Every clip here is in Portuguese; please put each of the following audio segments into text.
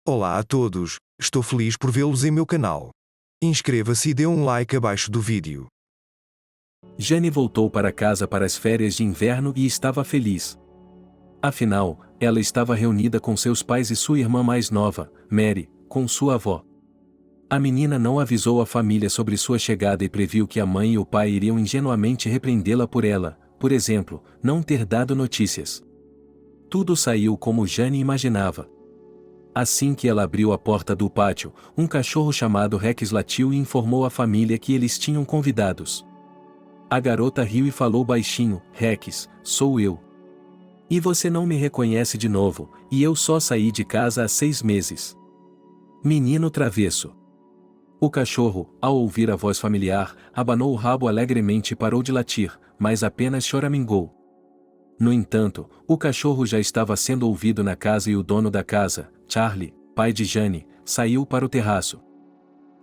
Olá a todos, estou feliz por vê-los em meu canal. Inscreva-se e dê um like abaixo do vídeo. Jane voltou para casa para as férias de inverno e estava feliz. Afinal, ela estava reunida com seus pais e sua irmã mais nova, Mary, com sua avó. A menina não avisou a família sobre sua chegada e previu que a mãe e o pai iriam ingenuamente repreendê-la por ela, por exemplo, não ter dado notícias. Tudo saiu como Jane imaginava. Assim que ela abriu a porta do pátio, um cachorro chamado Rex latiu e informou a família que eles tinham convidados. A garota riu e falou baixinho: Rex, sou eu. E você não me reconhece de novo, e eu só saí de casa há 6 meses. Menino travesso. O cachorro, ao ouvir a voz familiar, abanou o rabo alegremente e parou de latir, mas apenas choramingou. No entanto, o cachorro já estava sendo ouvido na casa e o dono da casa, Charlie, pai de Jane, saiu para o terraço.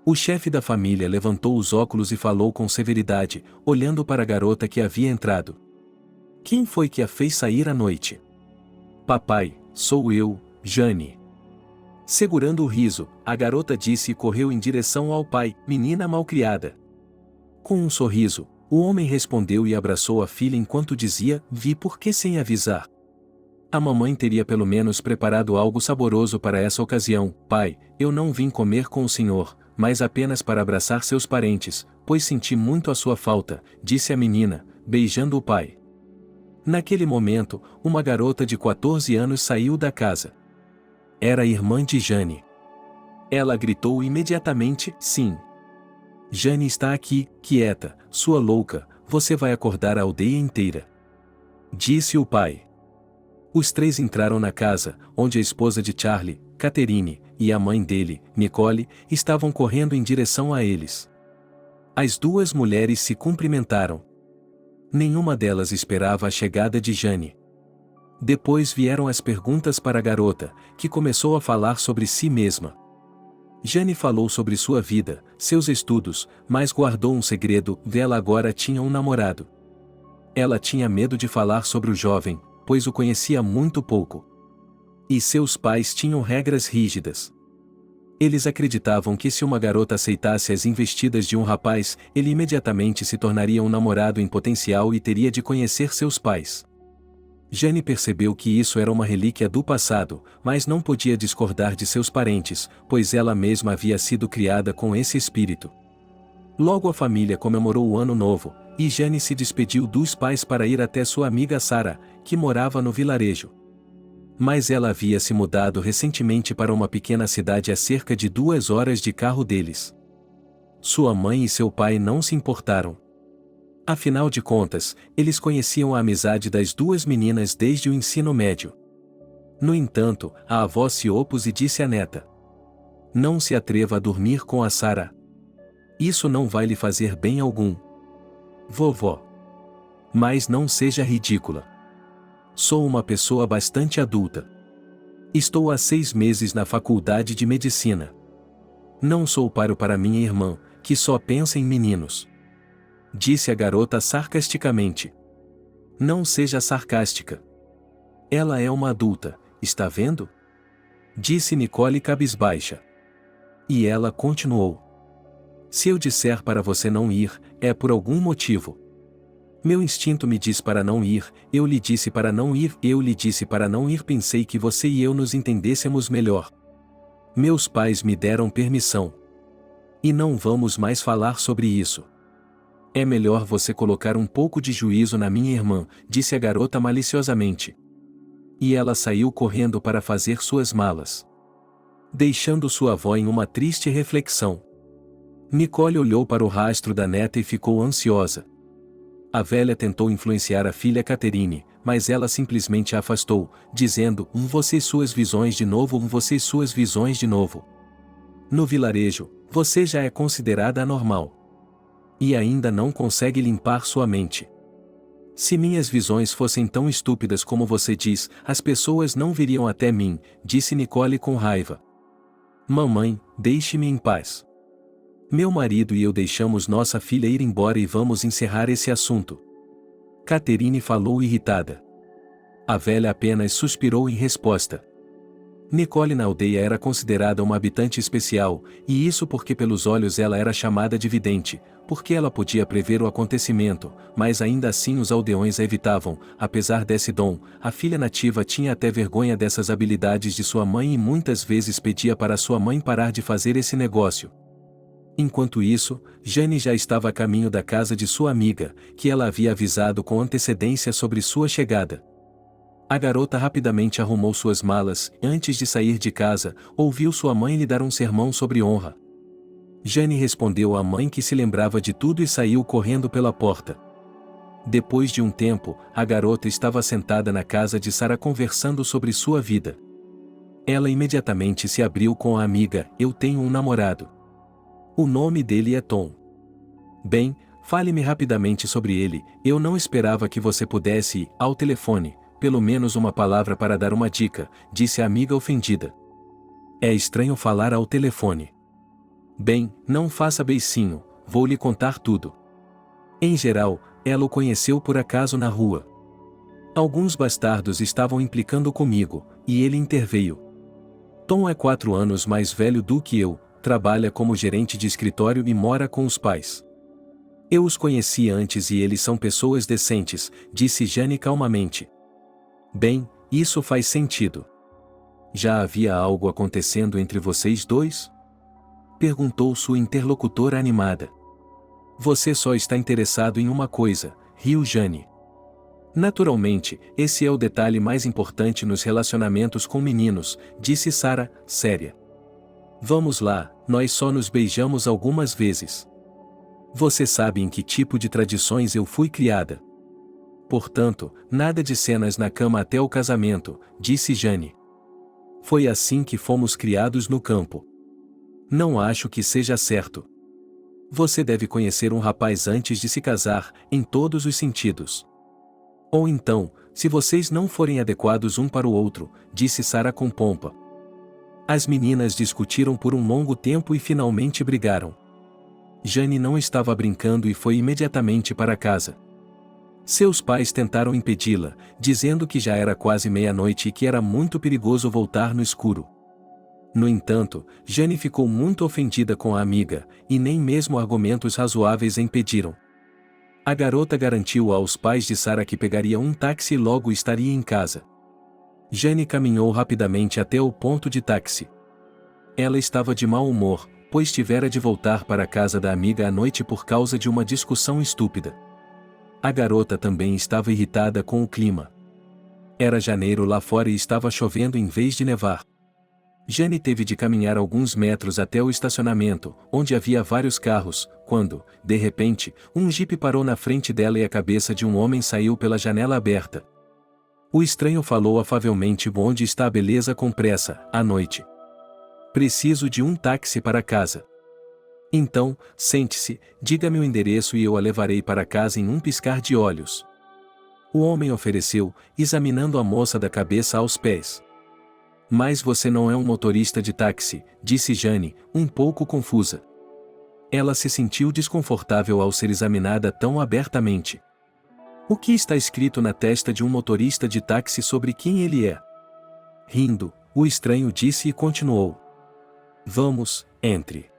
O chefe da família levantou os óculos e falou com severidade, olhando para a garota que havia entrado. Quem foi que a fez sair à noite? Papai, sou eu, Jane. Segurando o riso, a garota disse e correu em direção ao pai, menina malcriada. Com um sorriso, o homem respondeu e abraçou a filha enquanto dizia: vi por que sem avisar. A mamãe teria pelo menos preparado algo saboroso para essa ocasião. Pai, eu não vim comer com o senhor, mas apenas para abraçar seus parentes, pois senti muito a sua falta, disse a menina, beijando o pai. Naquele momento, uma garota de 14 anos saiu da casa. Era a irmã de Jane. Ela gritou imediatamente: sim. Jane está aqui, quieta, sua louca, você vai acordar a aldeia inteira. Disse o pai. Os 3 entraram na casa, onde a esposa de Charlie, Catherine, e a mãe dele, Nicole, estavam correndo em direção a eles. As 2 mulheres se cumprimentaram. Nenhuma delas esperava a chegada de Jane. Depois vieram as perguntas para a garota, que começou a falar sobre si mesma. Jane falou sobre sua vida, seus estudos, mas guardou um segredo: ela agora tinha um namorado. Ela tinha medo de falar sobre o jovem, pois o conhecia muito pouco. E seus pais tinham regras rígidas. Eles acreditavam que se uma garota aceitasse as investidas de um rapaz, ele imediatamente se tornaria um namorado em potencial e teria de conhecer seus pais. Jane percebeu que isso era uma relíquia do passado, mas não podia discordar de seus parentes, pois ela mesma havia sido criada com esse espírito. Logo a família comemorou o Ano Novo, e Jane se despediu dos pais para ir até sua amiga Sarah, que morava no vilarejo. Mas ela havia se mudado recentemente para uma pequena cidade a cerca de 2 horas de carro deles. Sua mãe e seu pai não se importaram. Afinal de contas, eles conheciam a amizade das 2 meninas desde o ensino médio. No entanto, a avó se opôs e disse à neta: não se atreva a dormir com a Sarah. Isso não vai lhe fazer bem algum. Vovó. Mas não seja ridícula. Sou uma pessoa bastante adulta. Estou há 6 meses na faculdade de medicina. Não sou páreo para minha irmã, que só pensa em meninos. Disse a garota sarcasticamente. Não seja sarcástica. Ela é uma adulta, está vendo? Disse Nicole cabisbaixa. E ela continuou. Se eu disser para você não ir, é por algum motivo. Meu instinto me diz para não ir, eu lhe disse para não ir, eu lhe disse para não ir, pensei que você e eu nos entendêssemos melhor. Meus pais me deram permissão. E não vamos mais falar sobre isso. É melhor você colocar um pouco de juízo na minha irmã, disse a garota maliciosamente. E ela saiu correndo para fazer suas malas, deixando sua avó em uma triste reflexão. Nicole olhou para o rastro da neta e ficou ansiosa. A velha tentou influenciar a filha Catherine, mas ela simplesmente a afastou, dizendo: você e suas visões de novo, você e suas visões de novo. No vilarejo, você já é considerada anormal. E ainda não consegue limpar sua mente. Se minhas visões fossem tão estúpidas como você diz, as pessoas não viriam até mim, disse Nicole com raiva. Mamãe, deixe-me em paz. Meu marido e eu deixamos nossa filha ir embora e vamos encerrar esse assunto. Catherine falou irritada. A velha apenas suspirou em resposta. Nicole na aldeia era considerada uma habitante especial, e isso porque pelos olhos ela era chamada de vidente, porque ela podia prever o acontecimento, mas ainda assim os aldeões a evitavam. Apesar desse dom, a filha nativa tinha até vergonha dessas habilidades de sua mãe e muitas vezes pedia para sua mãe parar de fazer esse negócio. Enquanto isso, Jane já estava a caminho da casa de sua amiga, que ela havia avisado com antecedência sobre sua chegada. A garota rapidamente arrumou suas malas e, antes de sair de casa, ouviu sua mãe lhe dar um sermão sobre honra. Jane respondeu à mãe que se lembrava de tudo e saiu correndo pela porta. Depois de um tempo, a garota estava sentada na casa de Sarah conversando sobre sua vida. Ela imediatamente se abriu com a amiga: "Eu tenho um namorado. O nome dele é Tom. Bem, fale-me rapidamente sobre ele. Eu não esperava que você pudesse ir ao telefone, pelo menos uma palavra para dar uma dica", disse a amiga ofendida. "É estranho falar ao telefone." "Bem, não faça beicinho, vou lhe contar tudo." Em geral, ela o conheceu por acaso na rua. Alguns bastardos estavam implicando comigo, e ele interveio. Tom é 4 anos mais velho do que eu, trabalha como gerente de escritório e mora com os pais. "Eu os conheci antes e eles são pessoas decentes", disse Jane calmamente. "Bem, isso faz sentido. Já havia algo acontecendo entre vocês dois?" perguntou sua interlocutora animada. "Você só está interessado em uma coisa", riu Jane. "Naturalmente, esse é o detalhe mais importante nos relacionamentos com meninos", disse Sarah, séria. "Vamos lá, nós só nos beijamos algumas vezes. Você sabe em que tipo de tradições eu fui criada. Portanto, nada de cenas na cama até o casamento", disse Jane. "Foi assim que fomos criados no campo. Não acho que seja certo. Você deve conhecer um rapaz antes de se casar, em todos os sentidos. Ou então, se vocês não forem adequados um para o outro", disse Sarah com pompa. As meninas discutiram por um longo tempo e finalmente brigaram. Jane não estava brincando e foi imediatamente para casa. Seus pais tentaram impedi-la, dizendo que já era quase meia-noite e que era muito perigoso voltar no escuro. No entanto, Jane ficou muito ofendida com a amiga, e nem mesmo argumentos razoáveis a impediram. A garota garantiu aos pais de Sarah que pegaria um táxi e logo estaria em casa. Jane caminhou rapidamente até o ponto de táxi. Ela estava de mau humor, pois tivera de voltar para a casa da amiga à noite por causa de uma discussão estúpida. A garota também estava irritada com o clima. Era janeiro lá fora e estava chovendo em vez de nevar. Jane teve de caminhar alguns metros até o estacionamento, onde havia vários carros, quando, de repente, um jipe parou na frente dela e a cabeça de um homem saiu pela janela aberta. O estranho falou afavelmente: "Onde está a beleza com pressa, à noite? Preciso de um táxi para casa." "Então, sente-se, diga-me o endereço e eu a levarei para casa em um piscar de olhos." O homem ofereceu, examinando a moça da cabeça aos pés. "Mas você não é um motorista de táxi", disse Jane, um pouco confusa. Ela se sentiu desconfortável ao ser examinada tão abertamente. O que está escrito na testa de um motorista de táxi sobre quem ele é? Rindo, o estranho disse e continuou: "Vamos, entre.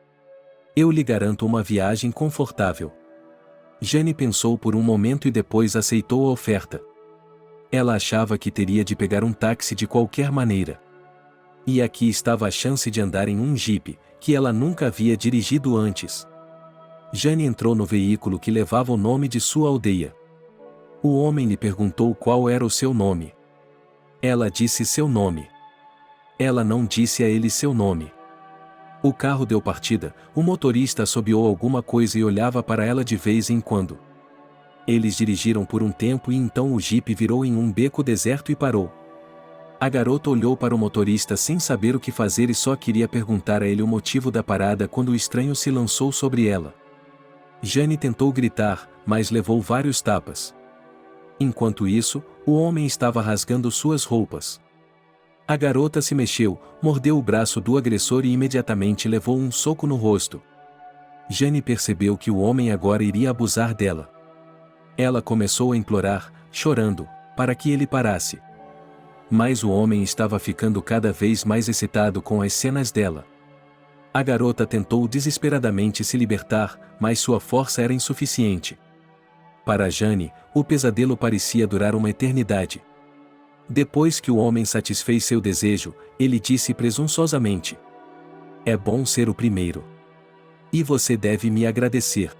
Eu lhe garanto uma viagem confortável." Jane pensou por um momento e depois aceitou a oferta. Ela achava que teria de pegar um táxi de qualquer maneira. E aqui estava a chance de andar em um jipe, que ela nunca havia dirigido antes. Jane entrou no veículo que levava o nome de sua aldeia. O homem lhe perguntou qual era o seu nome. Ela disse seu nome. Ela não disse a ele seu nome. O carro deu partida, o motorista assobiou alguma coisa e olhava para ela de vez em quando. Eles dirigiram por um tempo e então o jipe virou em um beco deserto e parou. A garota olhou para o motorista sem saber o que fazer e só queria perguntar a ele o motivo da parada quando o estranho se lançou sobre ela. Jane tentou gritar, mas levou vários tapas. Enquanto isso, o homem estava rasgando suas roupas. A garota se mexeu, mordeu o braço do agressor e imediatamente levou um soco no rosto. Jane percebeu que o homem agora iria abusar dela. Ela começou a implorar, chorando, para que ele parasse. Mas o homem estava ficando cada vez mais excitado com as cenas dela. A garota tentou desesperadamente se libertar, mas sua força era insuficiente. Para Jane, o pesadelo parecia durar uma eternidade. Depois que o homem satisfez seu desejo, ele disse presunçosamente: "É bom ser o primeiro. E você deve me agradecer.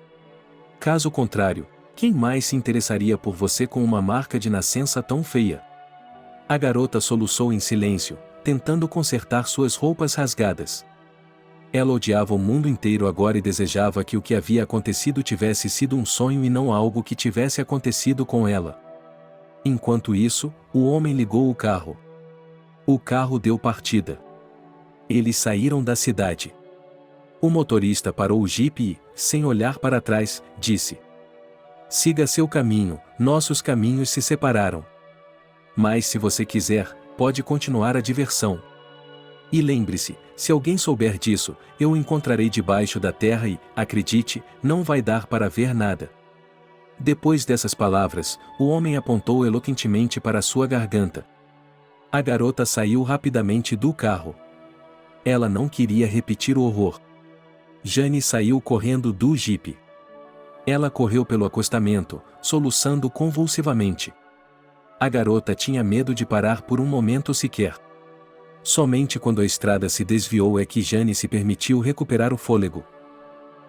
Caso contrário, quem mais se interessaria por você com uma marca de nascença tão feia?" A garota soluçou em silêncio, tentando consertar suas roupas rasgadas. Ela odiava o mundo inteiro agora e desejava que o que havia acontecido tivesse sido um sonho e não algo que tivesse acontecido com ela. Enquanto isso, o homem ligou o carro. O carro deu partida. Eles saíram da cidade. O motorista parou o jipe e, sem olhar para trás, disse: "Siga seu caminho, nossos caminhos se separaram. Mas se você quiser, pode continuar a diversão. E lembre-se, se alguém souber disso, eu o encontrarei debaixo da terra e, acredite, não vai dar para ver nada." Depois dessas palavras, o homem apontou eloquentemente para sua garganta. A garota saiu rapidamente do carro. Ela não queria repetir o horror. Jane saiu correndo do jipe. Ela correu pelo acostamento, soluçando convulsivamente. A garota tinha medo de parar por um momento sequer. Somente quando a estrada se desviou é que Jane se permitiu recuperar o fôlego.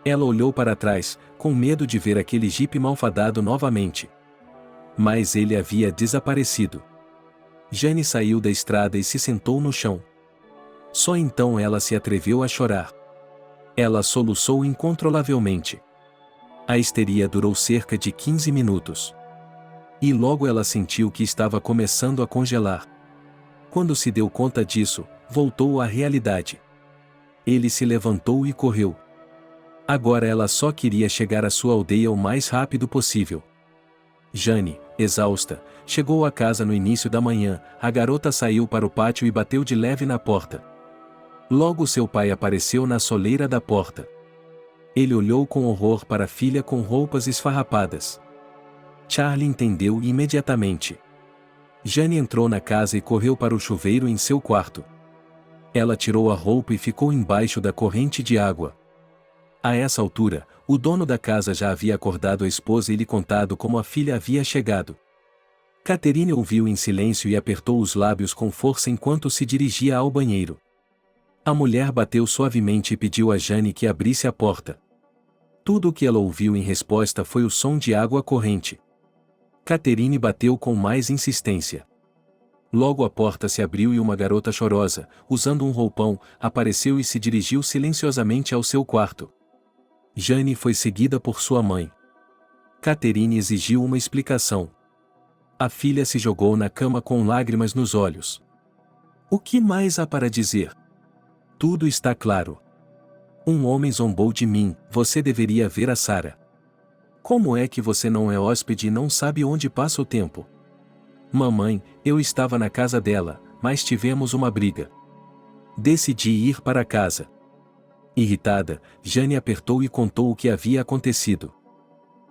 Ela olhou para trás, com medo de ver aquele jipe malfadado novamente. Mas ele havia desaparecido. Jane saiu da estrada e se sentou no chão. Só então ela se atreveu a chorar. Ela soluçou incontrolavelmente. A histeria durou cerca de 15 minutos. E logo ela sentiu que estava começando a congelar. Quando se deu conta disso, voltou à realidade. Ele se levantou e correu. Agora ela só queria chegar à sua aldeia o mais rápido possível. Jane, exausta, chegou à casa no início da manhã. A garota saiu para o pátio e bateu de leve na porta. Logo seu pai apareceu na soleira da porta. Ele olhou com horror para a filha com roupas esfarrapadas. Charlie entendeu imediatamente. Jane entrou na casa e correu para o chuveiro em seu quarto. Ela tirou a roupa e ficou embaixo da corrente de água. A essa altura, o dono da casa já havia acordado a esposa e lhe contado como a filha havia chegado. Catherine ouviu em silêncio e apertou os lábios com força enquanto se dirigia ao banheiro. A mulher bateu suavemente e pediu a Jane que abrisse a porta. Tudo o que ela ouviu em resposta foi o som de água corrente. Catherine bateu com mais insistência. Logo a porta se abriu e uma garota chorosa, usando um roupão, apareceu e se dirigiu silenciosamente ao seu quarto. Jane foi seguida por sua mãe. Catherine exigiu uma explicação. A filha se jogou na cama com lágrimas nos olhos. "O que mais há para dizer? Tudo está claro. Um homem zombou de mim, você deveria ver a Sarah. Como é que você não é hóspede e não sabe onde passa o tempo? Mamãe, eu estava na casa dela, mas tivemos uma briga. Decidi ir para casa." Irritada, Jane apertou e contou o que havia acontecido.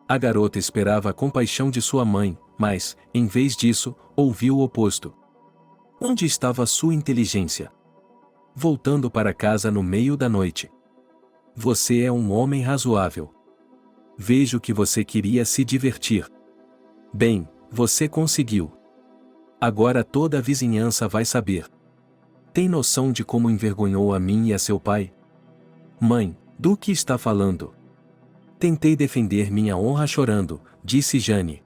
A garota esperava a compaixão de sua mãe, mas, em vez disso, ouviu o oposto. Onde estava sua inteligência? Voltando para casa no meio da noite. Você é um homem razoável. Vejo que você queria se divertir. Bem, você conseguiu. Agora toda a vizinhança vai saber. Tem noção de como envergonhou a mim e a seu pai? Mãe, do que está falando? Tentei defender minha honra chorando, disse Jane.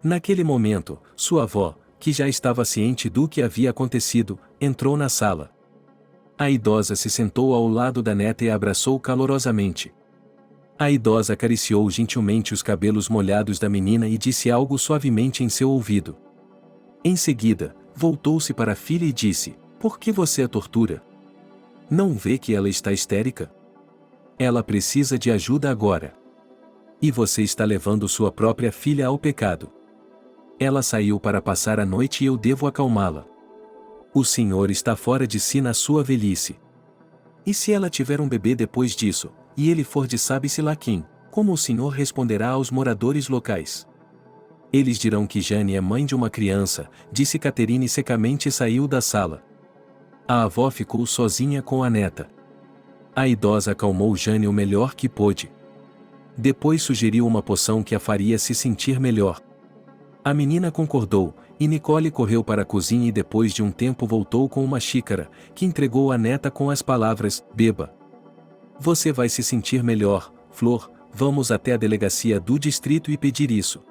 Naquele momento, sua avó, que já estava ciente do que havia acontecido, entrou na sala. A idosa se sentou ao lado da neta e a abraçou calorosamente. A idosa acariciou gentilmente os cabelos molhados da menina e disse algo suavemente em seu ouvido. Em seguida, voltou-se para a filha e disse: "Por que você a tortura? Não vê que ela está histérica? Ela precisa de ajuda agora. E você está levando sua própria filha ao pecado. Ela saiu para passar a noite e eu devo acalmá-la. O senhor está fora de si na sua velhice. E se ela tiver um bebê depois disso, e ele for de sabe-se lá quem, como o senhor responderá aos moradores locais? Eles dirão que Jane é mãe de uma criança, disse Catherine secamente e saiu da sala. A avó ficou sozinha com a neta. A idosa acalmou Jane o melhor que pôde. Depois sugeriu uma poção que a faria se sentir melhor. A menina concordou, e Nicole correu para a cozinha e depois de um tempo voltou com uma xícara, que entregou à neta com as palavras: beba. Você vai se sentir melhor, Flor, vamos até a delegacia do distrito e pedir isso.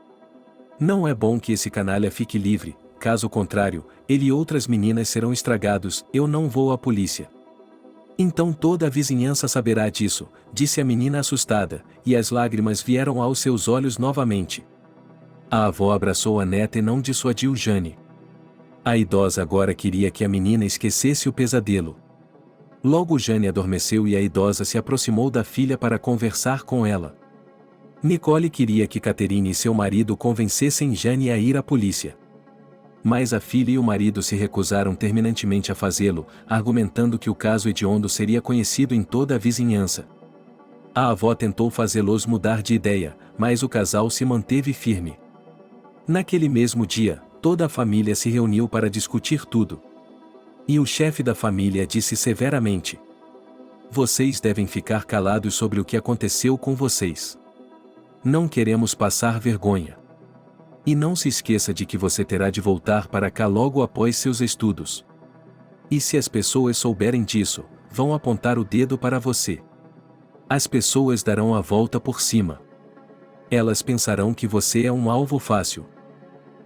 Não é bom que esse canalha fique livre, caso contrário, ele e outras meninas serão estragados, eu não vou à polícia. Então toda a vizinhança saberá disso, disse a menina assustada, e as lágrimas vieram aos seus olhos novamente. A avó abraçou a neta e não dissuadiu Jane. A idosa agora queria que a menina esquecesse o pesadelo. Logo Jane adormeceu e a idosa se aproximou da filha para conversar com ela. Nicole queria que Catherine e seu marido convencessem Jane a ir à polícia. Mas a filha e o marido se recusaram terminantemente a fazê-lo, argumentando que o caso hediondo seria conhecido em toda a vizinhança. A avó tentou fazê-los mudar de ideia, mas o casal se manteve firme. Naquele mesmo dia, toda a família se reuniu para discutir tudo. E o chefe da família disse severamente: vocês devem ficar calados sobre o que aconteceu com vocês. Não queremos passar vergonha. E não se esqueça de que você terá de voltar para cá logo após seus estudos. E se as pessoas souberem disso, vão apontar o dedo para você. As pessoas darão a volta por cima. Elas pensarão que você é um alvo fácil.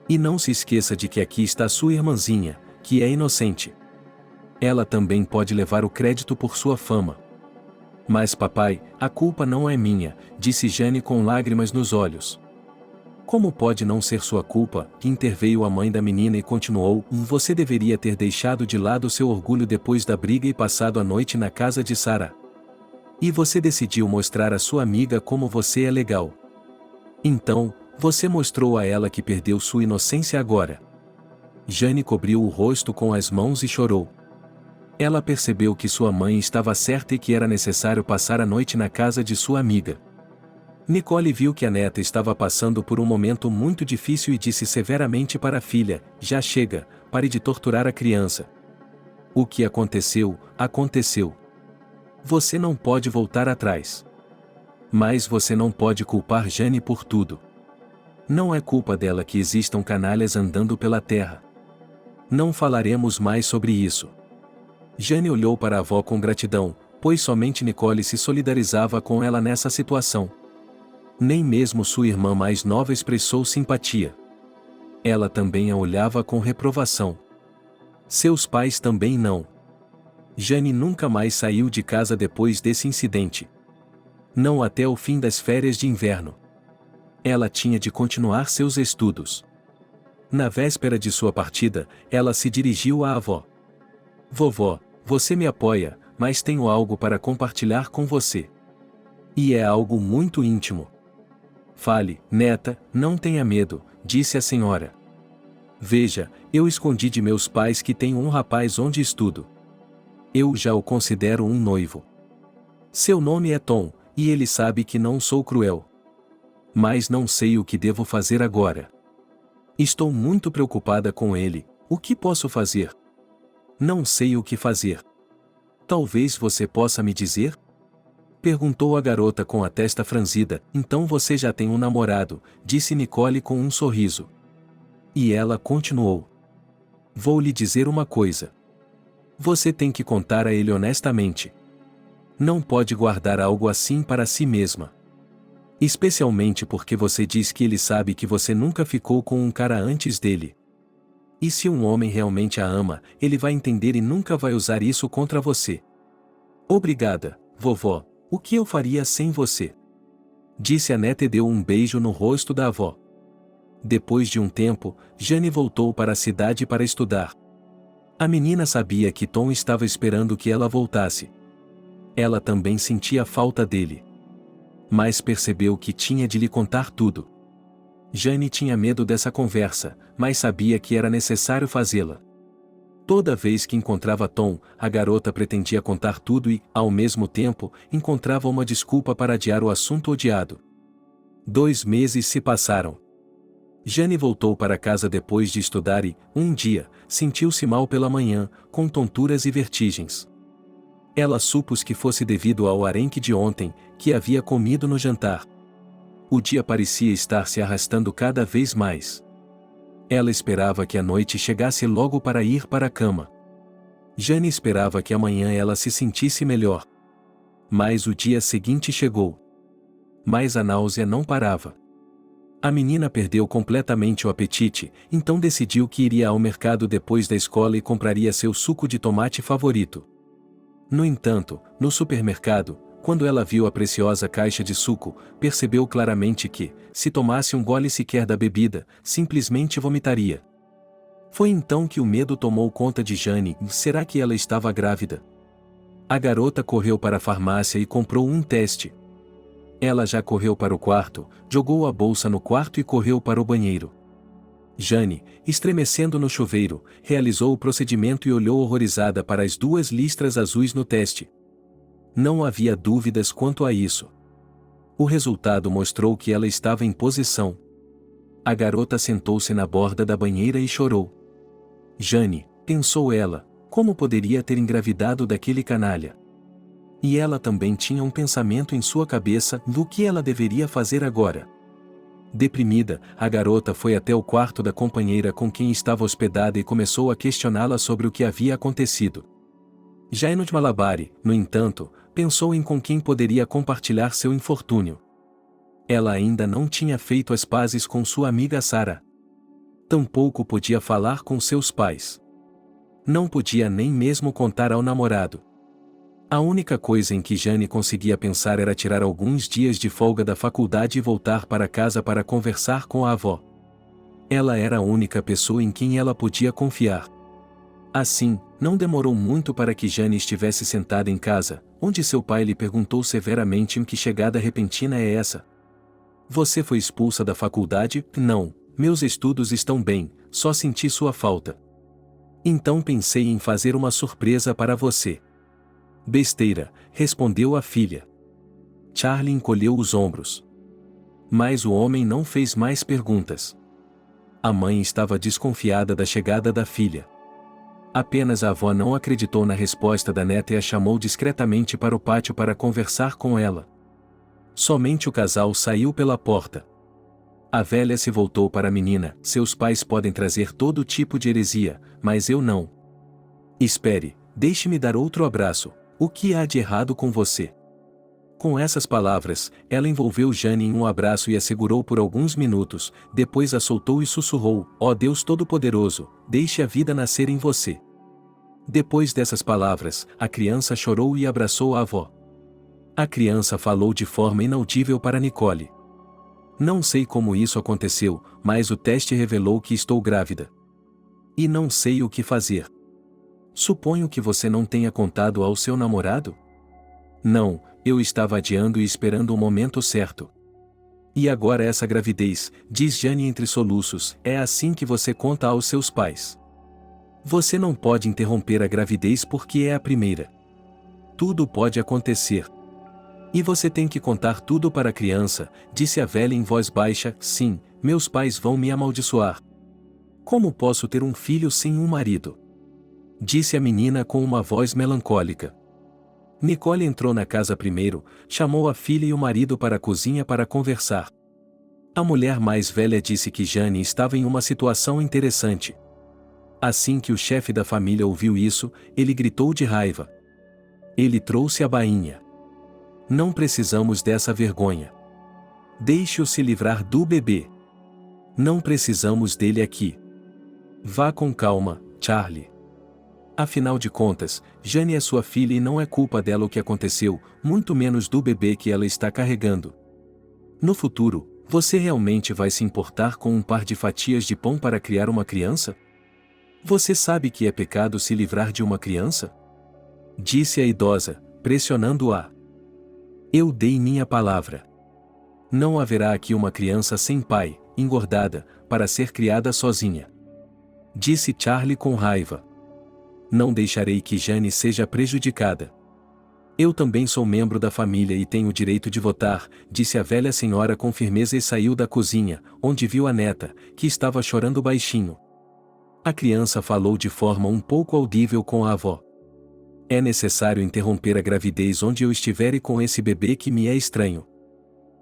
E não se esqueça de que aqui está sua irmãzinha, que é inocente. Ela também pode levar o crédito por sua fama. Mas papai, a culpa não é minha, disse Jane com lágrimas nos olhos. Como pode não ser sua culpa? Interveio a mãe da menina e continuou: você deveria ter deixado de lado seu orgulho depois da briga e passado a noite na casa de Sarah. E você decidiu mostrar à sua amiga como você é legal. Então, você mostrou a ela que perdeu sua inocência agora. Jane cobriu o rosto com as mãos e chorou. Ela percebeu que sua mãe estava certa e que era necessário passar a noite na casa de sua amiga. Nicole viu que a neta estava passando por um momento muito difícil e disse severamente para a filha: já chega, pare de torturar a criança. O que aconteceu, aconteceu. Você não pode voltar atrás. Mas você não pode culpar Jane por tudo. Não é culpa dela que existam canalhas andando pela terra. Não falaremos mais sobre isso. Jane olhou para a avó com gratidão, pois somente Nicole se solidarizava com ela nessa situação. Nem mesmo sua irmã mais nova expressou simpatia. Ela também a olhava com reprovação. Seus pais também não. Jane nunca mais saiu de casa depois desse incidente. Não até o fim das férias de inverno. Ela tinha de continuar seus estudos. Na véspera de sua partida, ela se dirigiu à avó. Vovó, você me apoia, mas tenho algo para compartilhar com você. E é algo muito íntimo. Fale, neta, não tenha medo, disse a senhora. Veja, eu escondi de meus pais que tenho um rapaz onde estudo. Eu já o considero um noivo. Seu nome é Tom, e ele sabe que não sou cruel. Mas não sei o que devo fazer agora. Estou muito preocupada com ele, o que posso fazer? Não sei o que fazer. Talvez você possa me dizer? Perguntou a garota com a testa franzida. Então você já tem um namorado, disse Nicole com um sorriso. E ela continuou. Vou lhe dizer uma coisa. Você tem que contar a ele honestamente. Não pode guardar algo assim para si mesma. Especialmente porque você diz que ele sabe que você nunca ficou com um cara antes dele. E se um homem realmente a ama, ele vai entender e nunca vai usar isso contra você. Obrigada, vovó, o que eu faria sem você? Disse a neta e deu um beijo no rosto da avó. Depois de um tempo, Jane voltou para a cidade para estudar. A menina sabia que Tom estava esperando que ela voltasse. Ela também sentia falta dele. Mas percebeu que tinha de lhe contar tudo. Jane tinha medo dessa conversa, mas sabia que era necessário fazê-la. Toda vez que encontrava Tom, a garota pretendia contar tudo e, ao mesmo tempo, encontrava uma desculpa para adiar o assunto odiado. 2 meses se passaram. Jane voltou para casa depois de estudar e, um dia, sentiu-se mal pela manhã, com tonturas e vertigens. Ela supôs que fosse devido ao arenque de ontem, que havia comido no jantar. O dia parecia estar se arrastando cada vez mais. Ela esperava que a noite chegasse logo para ir para a cama. Jane esperava que amanhã ela se sentisse melhor. Mas o dia seguinte chegou. Mas a náusea não parava. A menina perdeu completamente o apetite, então decidiu que iria ao mercado depois da escola e compraria seu suco de tomate favorito. No entanto, no supermercado, quando ela viu a preciosa caixa de suco, percebeu claramente que, se tomasse um gole sequer da bebida, simplesmente vomitaria. Foi então que o medo tomou conta de Jane. Será que ela estava grávida? A garota correu para a farmácia e comprou um teste. Ela já correu para o quarto, jogou a bolsa no quarto e correu para o banheiro. Jane, estremecendo no chuveiro, realizou o procedimento e olhou horrorizada para as 2 listras azuis no teste. Não havia dúvidas quanto a isso. O resultado mostrou que ela estava em posição. A garota sentou-se na borda da banheira e chorou. Jane, pensou ela, como poderia ter engravidado daquele canalha? E ela também tinha um pensamento em sua cabeça do que ela deveria fazer agora. Deprimida, a garota foi até o quarto da companheira com quem estava hospedada e começou a questioná-la sobre o que havia acontecido. Jane Malabari, no entanto, pensou em com quem poderia compartilhar seu infortúnio. Ela ainda não tinha feito as pazes com sua amiga Sarah. Tampouco podia falar com seus pais. Não podia nem mesmo contar ao namorado. A única coisa em que Jane conseguia pensar era tirar alguns dias de folga da faculdade e voltar para casa para conversar com a avó. Ela era a única pessoa em quem ela podia confiar. Assim, não demorou muito para que Jane estivesse sentada em casa, onde seu pai lhe perguntou severamente: que chegada repentina é essa? Você foi expulsa da faculdade? Não, meus estudos estão bem, só senti sua falta. Então pensei em fazer uma surpresa para você. Besteira, respondeu a filha. Charlie encolheu os ombros. Mas o homem não fez mais perguntas. A mãe estava desconfiada da chegada da filha. Apenas a avó não acreditou na resposta da neta e a chamou discretamente para o pátio para conversar com ela. Somente o casal saiu pela porta. A velha se voltou para a menina: seus pais podem trazer todo tipo de heresia, mas eu não. Espere, deixe-me dar outro abraço. O que há de errado com você? Com essas palavras, ela envolveu Jane em um abraço e a segurou por alguns minutos, depois a soltou e sussurrou: ó Deus Todo-Poderoso, deixe a vida nascer em você. Depois dessas palavras, a criança chorou e abraçou a avó. A criança falou de forma inaudível para Nicole. Não sei como isso aconteceu, mas o teste revelou que estou grávida. E não sei o que fazer. Suponho que você não tenha contado ao seu namorado? Não, eu estava adiando e esperando o momento certo. E agora essa gravidez, diz Jane entre soluços, é assim que você conta aos seus pais. Você não pode interromper a gravidez porque é a primeira. Tudo pode acontecer. E você tem que contar tudo para a criança, disse a velha em voz baixa. Sim, meus pais vão me amaldiçoar. Como posso ter um filho sem um marido? Disse a menina com uma voz melancólica. Nicole entrou na casa primeiro, chamou a filha e o marido para a cozinha para conversar. A mulher mais velha disse que Jane estava em uma situação interessante. Assim que o chefe da família ouviu isso, ele gritou de raiva. Ele trouxe a bainha. Não precisamos dessa vergonha. Deixe-o se livrar do bebê. Não precisamos dele aqui. Vá com calma, Charlie. Afinal de contas, Jane é sua filha e não é culpa dela o que aconteceu, muito menos do bebê que ela está carregando. No futuro, você realmente vai se importar com um par de fatias de pão para criar uma criança? Você sabe que é pecado se livrar de uma criança? Disse a idosa, pressionando-a. Eu dei minha palavra. Não haverá aqui uma criança sem pai, engordada, para ser criada sozinha. Disse Charlie com raiva. Não deixarei que Jane seja prejudicada. Eu também sou membro da família e tenho o direito de votar, disse a velha senhora com firmeza e saiu da cozinha, onde viu a neta, que estava chorando baixinho. A criança falou de forma um pouco audível com a avó. É necessário interromper a gravidez onde eu estiver e com esse bebê que me é estranho.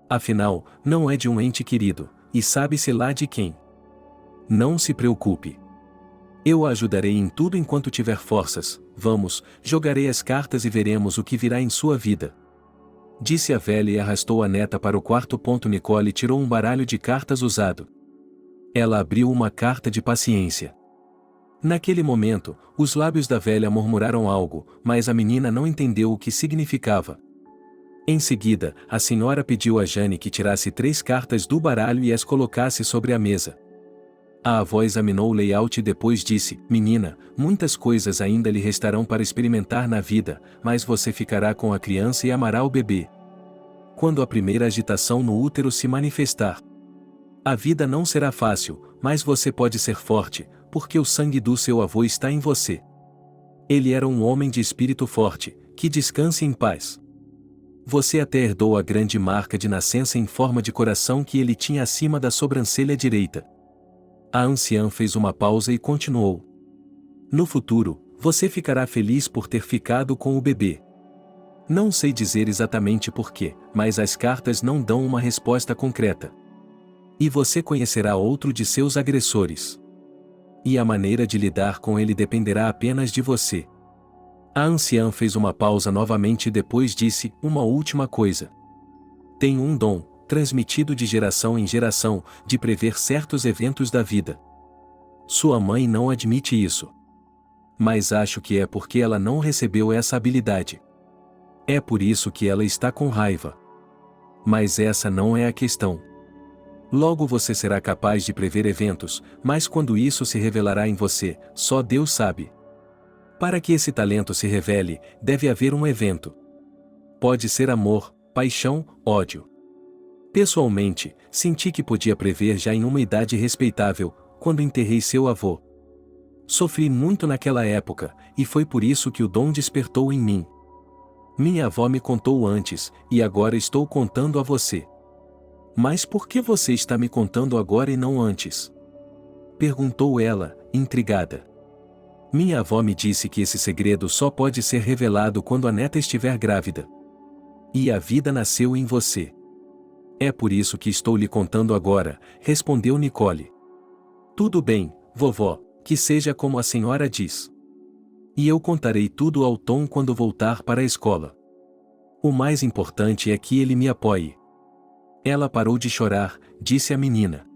Afinal, não é de um ente querido, e sabe-se lá de quem. Não se preocupe. Eu a ajudarei em tudo enquanto tiver forças. Vamos, jogarei as cartas e veremos o que virá em sua vida. Disse a velha e arrastou a neta para o quarto. Nicole tirou um baralho de cartas usado. Ela abriu uma carta de paciência. Naquele momento, os lábios da velha murmuraram algo, mas a menina não entendeu o que significava. Em seguida, a senhora pediu a Jane que tirasse 3 cartas do baralho e as colocasse sobre a mesa. A avó examinou o layout e depois disse: Menina, muitas coisas ainda lhe restarão para experimentar na vida, mas você ficará com a criança e amará o bebê. Quando a primeira agitação no útero se manifestar, a vida não será fácil, mas você pode ser forte, porque o sangue do seu avô está em você. Ele era um homem de espírito forte, que descanse em paz. Você até herdou a grande marca de nascença em forma de coração que ele tinha acima da sobrancelha direita. A anciã fez uma pausa e continuou. No futuro, você ficará feliz por ter ficado com o bebê. Não sei dizer exatamente porquê, mas as cartas não dão uma resposta concreta. E você conhecerá outro de seus agressores. E a maneira de lidar com ele dependerá apenas de você. A anciã fez uma pausa novamente e depois disse: uma última coisa. Tenho um dom, transmitido de geração em geração, de prever certos eventos da vida. Sua mãe não admite isso. Mas acho que é porque ela não recebeu essa habilidade. É por isso que ela está com raiva. Mas essa não é a questão. Logo você será capaz de prever eventos, mas quando isso se revelará em você, só Deus sabe. Para que esse talento se revele, deve haver um evento. Pode ser amor, paixão, ódio. Pessoalmente, senti que podia prever já em uma idade respeitável, quando enterrei seu avô. Sofri muito naquela época, e foi por isso que o dom despertou em mim. Minha avó me contou antes, e agora estou contando a você. Mas por que você está me contando agora e não antes? Perguntou ela, intrigada. Minha avó me disse que esse segredo só pode ser revelado quando a neta estiver grávida. E a vida nasceu em você. É por isso que estou lhe contando agora, respondeu Nicole. Tudo bem, vovó, que seja como a senhora diz. E eu contarei tudo ao Tom quando voltar para a escola. O mais importante é que ele me apoie. Ela parou de chorar, disse a menina.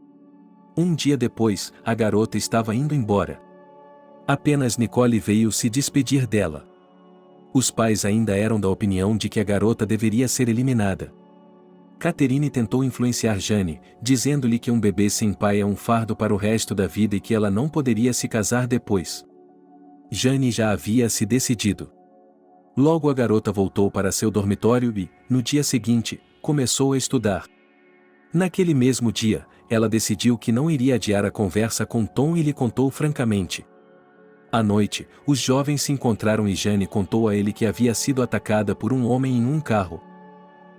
Um dia depois, a garota estava indo embora. Apenas Nicole veio se despedir dela. Os pais ainda eram da opinião de que a garota deveria ser eliminada. Catherine tentou influenciar Jane, dizendo-lhe que um bebê sem pai é um fardo para o resto da vida e que ela não poderia se casar depois. Jane já havia se decidido. Logo a garota voltou para seu dormitório e, no dia seguinte, começou a estudar. Naquele mesmo dia, ela decidiu que não iria adiar a conversa com Tom e lhe contou francamente. À noite, os jovens se encontraram e Jane contou a ele que havia sido atacada por um homem em um carro.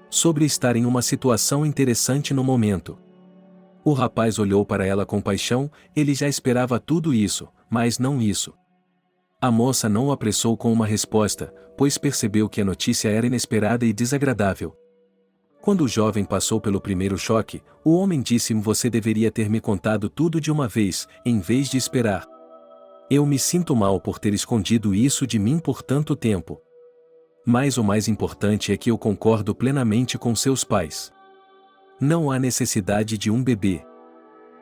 Sobre estar em uma situação interessante no momento. O rapaz olhou para ela com paixão, ele já esperava tudo isso, mas não isso. A moça não o apressou com uma resposta, pois percebeu que a notícia era inesperada e desagradável. Quando o jovem passou pelo primeiro choque, o homem disse: Você deveria ter me contado tudo de uma vez, em vez de esperar. Eu me sinto mal por ter escondido isso de mim por tanto tempo. Mas o mais importante é que eu concordo plenamente com seus pais. Não há necessidade de um bebê.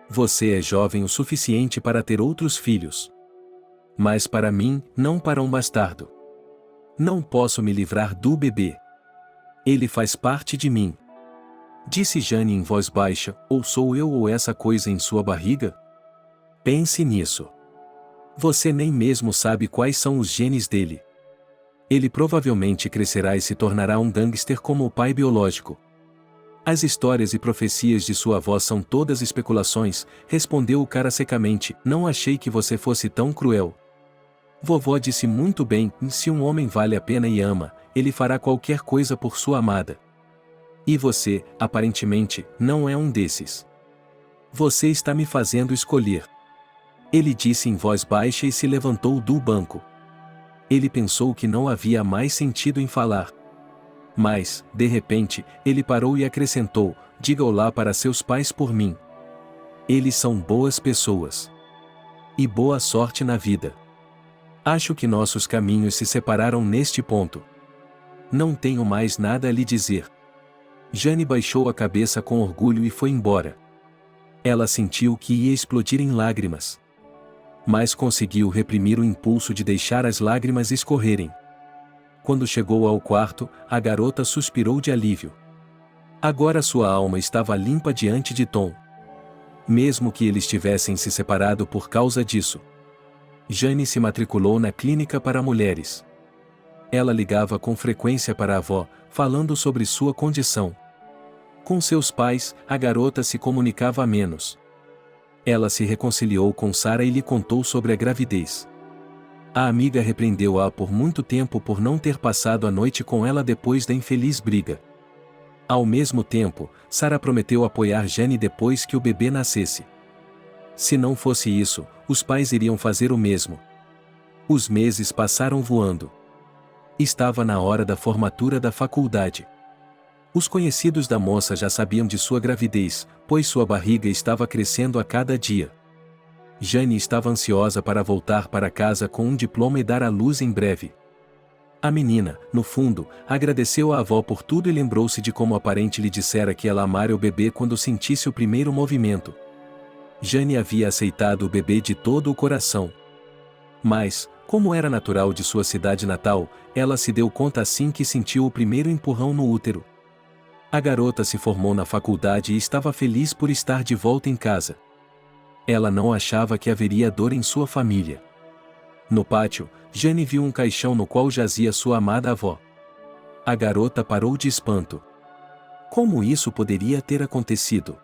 Você é jovem o suficiente para ter outros filhos. Mas para mim, não para um bastardo. Não posso me livrar do bebê. Ele faz parte de mim. Disse Jane em voz baixa: ou sou eu ou essa coisa em sua barriga? Pense nisso. Você nem mesmo sabe quais são os genes dele. Ele provavelmente crescerá e se tornará um gangster como o pai biológico. As histórias e profecias de sua avó são todas especulações, respondeu o cara secamente. Não achei que você fosse tão cruel. Vovó disse muito bem: se um homem vale a pena e ama, ele fará qualquer coisa por sua amada. E você, aparentemente, não é um desses. Você está me fazendo escolher. Ele disse em voz baixa e se levantou do banco. Ele pensou que não havia mais sentido em falar. Mas, de repente, ele parou e acrescentou: diga olá para seus pais por mim. Eles são boas pessoas. E boa sorte na vida. Acho que nossos caminhos se separaram neste ponto. Não tenho mais nada a lhe dizer. Jane baixou a cabeça com orgulho e foi embora. Ela sentiu que ia explodir em lágrimas. Mas conseguiu reprimir o impulso de deixar as lágrimas escorrerem. Quando chegou ao quarto, a garota suspirou de alívio. Agora sua alma estava limpa diante de Tom. Mesmo que eles tivessem se separado por causa disso. Jane se matriculou na clínica para mulheres. Ela ligava com frequência para a avó, falando sobre sua condição. Com seus pais, a garota se comunicava menos. Ela se reconciliou com Sarah e lhe contou sobre a gravidez. A amiga repreendeu-a por muito tempo por não ter passado a noite com ela depois da infeliz briga. Ao mesmo tempo, Sarah prometeu apoiar Jane depois que o bebê nascesse. Se não fosse isso, os pais iriam fazer o mesmo. Os meses passaram voando. Estava na hora da formatura da faculdade. Os conhecidos da moça já sabiam de sua gravidez, pois sua barriga estava crescendo a cada dia. Jane estava ansiosa para voltar para casa com um diploma e dar à luz em breve. A menina, no fundo, agradeceu à avó por tudo e lembrou-se de como a parente lhe dissera que ela amara o bebê quando sentisse o primeiro movimento. Jane havia aceitado o bebê de todo o coração. Mas, como era natural de sua cidade natal, ela se deu conta assim que sentiu o primeiro empurrão no útero. A garota se formou na faculdade e estava feliz por estar de volta em casa. Ela não achava que haveria dor em sua família. No pátio, Jane viu um caixão no qual jazia sua amada avó. A garota parou de espanto. Como isso poderia ter acontecido?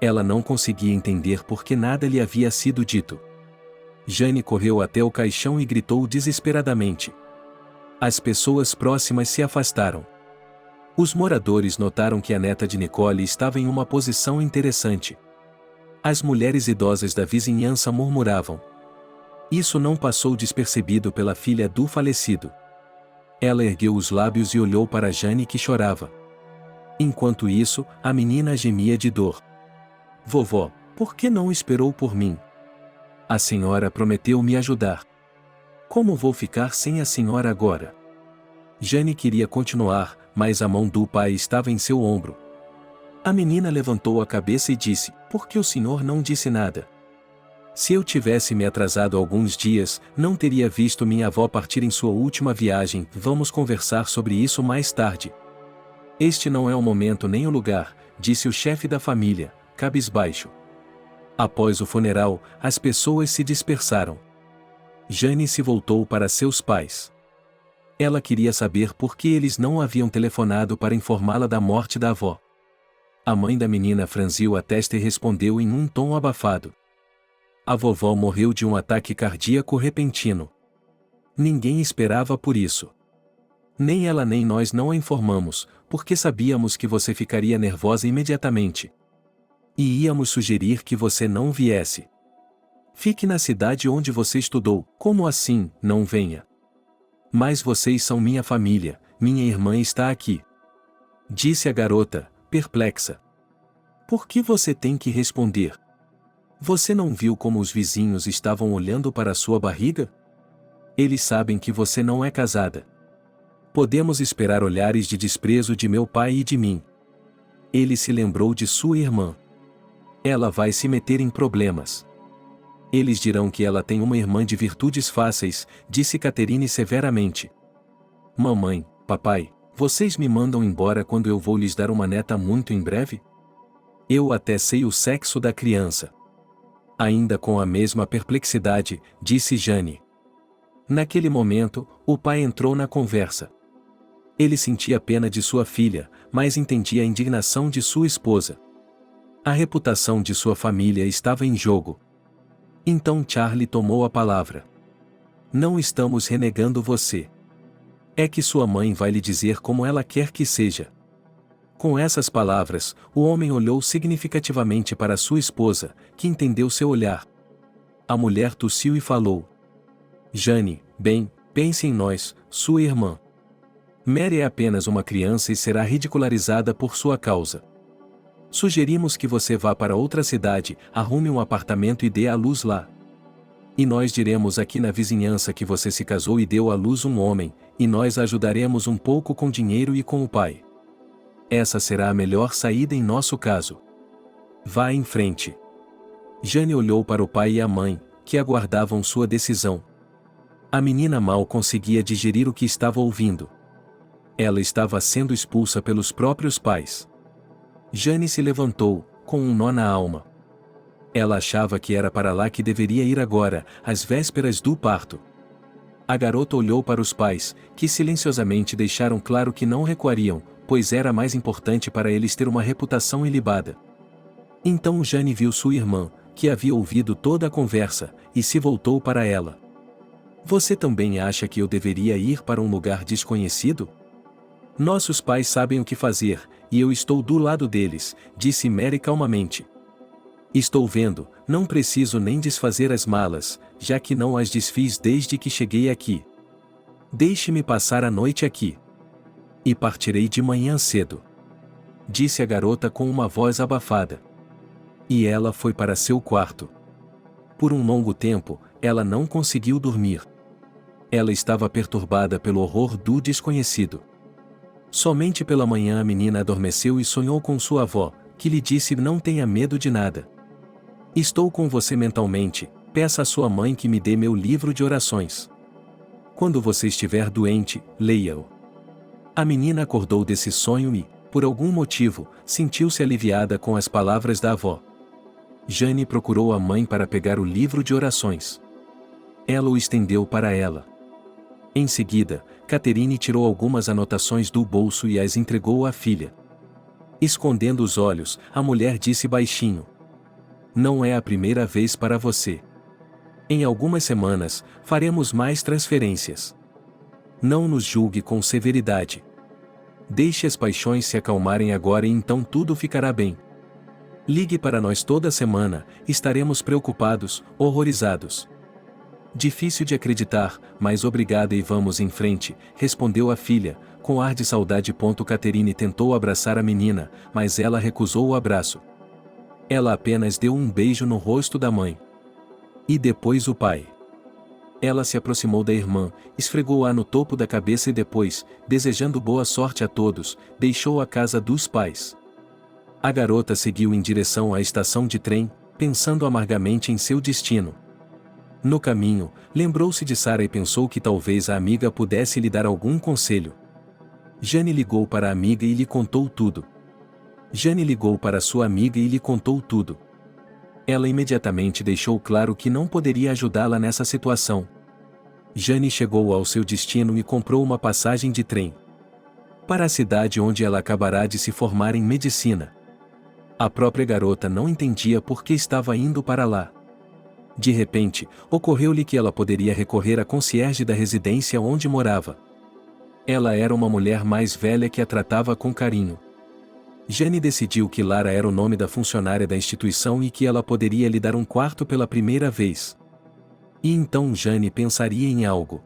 Ela não conseguia entender porque nada lhe havia sido dito. Jane correu até o caixão e gritou desesperadamente. As pessoas próximas se afastaram. Os moradores notaram que a neta de Nicole estava em uma posição interessante. As mulheres idosas da vizinhança murmuravam. Isso não passou despercebido pela filha do falecido. Ela ergueu os lábios e olhou para Jane que chorava. Enquanto isso, a menina gemia de dor. Vovó, por que não esperou por mim? A senhora prometeu me ajudar. Como vou ficar sem a senhora agora? Jane queria continuar, mas a mão do pai estava em seu ombro. A menina levantou a cabeça e disse: por que o senhor não disse nada? Se eu tivesse me atrasado alguns dias, não teria visto minha avó partir em sua última viagem. Vamos conversar sobre isso mais tarde. Este não é o momento nem o lugar, disse o chefe da família, cabisbaixo. Após o funeral, as pessoas se dispersaram. Jane se voltou para seus pais. Ela queria saber por que eles não haviam telefonado para informá-la da morte da avó. A mãe da menina franziu a testa e respondeu em um tom abafado. A vovó morreu de um ataque cardíaco repentino. Ninguém esperava por isso. Nem ela nem nós não a informamos, porque sabíamos que você ficaria nervosa imediatamente. E íamos sugerir que você não viesse. Fique na cidade onde você estudou. Como assim, não venha? Mas vocês são minha família, minha irmã está aqui. Disse a garota, perplexa. Por que você tem que responder? Você não viu como os vizinhos estavam olhando para sua barriga? Eles sabem que você não é casada. Podemos esperar olhares de desprezo de meu pai e de mim. Ele se lembrou de sua irmã. Ela vai se meter em problemas. Eles dirão que ela tem uma irmã de virtudes fáceis, disse Catherine severamente. Mamãe, papai, vocês me mandam embora quando eu vou lhes dar uma neta muito em breve? Eu até sei o sexo da criança. Ainda com a mesma perplexidade, disse Jane. Naquele momento, o pai entrou na conversa. Ele sentia pena de sua filha, mas entendia a indignação de sua esposa. A reputação de sua família estava em jogo. Então Charlie tomou a palavra. Não estamos renegando você. É que sua mãe vai lhe dizer como ela quer que seja. Com essas palavras, o homem olhou significativamente para sua esposa, que entendeu seu olhar. A mulher tossiu e falou: Jane, bem, pense em nós, sua irmã. Mary é apenas uma criança e será ridicularizada por sua causa. Sugerimos que você vá para outra cidade, arrume um apartamento e dê à luz lá. E nós diremos aqui na vizinhança que você se casou e deu à luz um homem, e nós a ajudaremos um pouco com dinheiro e com o pai. Essa será a melhor saída em nosso caso. Vá em frente. Jane olhou para o pai e a mãe, que aguardavam sua decisão. A menina mal conseguia digerir o que estava ouvindo. Ela estava sendo expulsa pelos próprios pais. Jane se levantou, com um nó na alma. Ela achava que era para lá que deveria ir agora, às vésperas do parto. A garota olhou para os pais, que silenciosamente deixaram claro que não recuariam, pois era mais importante para eles ter uma reputação ilibada. Então Jane viu sua irmã, que havia ouvido toda a conversa, e se voltou para ela. Você também acha que eu deveria ir para um lugar desconhecido? Nossos pais sabem o que fazer, e eu estou do lado deles, disse Mary calmamente. Estou vendo, não preciso nem desfazer as malas, já que não as desfiz desde que cheguei aqui. Deixe-me passar a noite aqui. E partirei de manhã cedo. Disse a garota com uma voz abafada. E ela foi para seu quarto. Por um longo tempo, ela não conseguiu dormir. Ela estava perturbada pelo horror do desconhecido. Somente pela manhã a menina adormeceu e sonhou com sua avó, que lhe disse: não tenha medo de nada. Estou com você mentalmente, peça à sua mãe que me dê meu livro de orações. Quando você estiver doente, leia-o. A menina acordou desse sonho e, por algum motivo, sentiu-se aliviada com as palavras da avó. Jane procurou a mãe para pegar o livro de orações. Ela o estendeu para ela. Em seguida, Catherine tirou algumas anotações do bolso e as entregou à filha. Escondendo os olhos, a mulher disse baixinho: não é a primeira vez para você. Em algumas semanas, faremos mais transferências. Não nos julgue com severidade. Deixe as paixões se acalmarem agora e então tudo ficará bem. Ligue para nós toda semana, estaremos preocupados, horrorizados. Difícil de acreditar, mas obrigada e vamos em frente, respondeu a filha, com ar de saudade. Catherine tentou abraçar a menina, mas ela recusou o abraço. Ela apenas deu um beijo no rosto da mãe. E depois o pai. Ela se aproximou da irmã, esfregou-a no topo da cabeça e depois, desejando boa sorte a todos, deixou a casa dos pais. A garota seguiu em direção à estação de trem, pensando amargamente em seu destino. No caminho, lembrou-se de Sarah e pensou que talvez a amiga pudesse lhe dar algum conselho. Jane ligou para a amiga e lhe contou tudo. Jane ligou para sua amiga e lhe contou tudo. Ela imediatamente deixou claro que não poderia ajudá-la nessa situação. Jane chegou ao seu destino e comprou uma passagem de trem para a cidade onde ela acabará de se formar em medicina. A própria garota não entendia por que estava indo para lá. De repente, ocorreu-lhe que ela poderia recorrer à concierge da residência onde morava. Ela era uma mulher mais velha que a tratava com carinho. Jane decidiu que Lara era o nome da funcionária da instituição e que ela poderia lhe dar um quarto pela primeira vez. E então Jane pensaria em algo.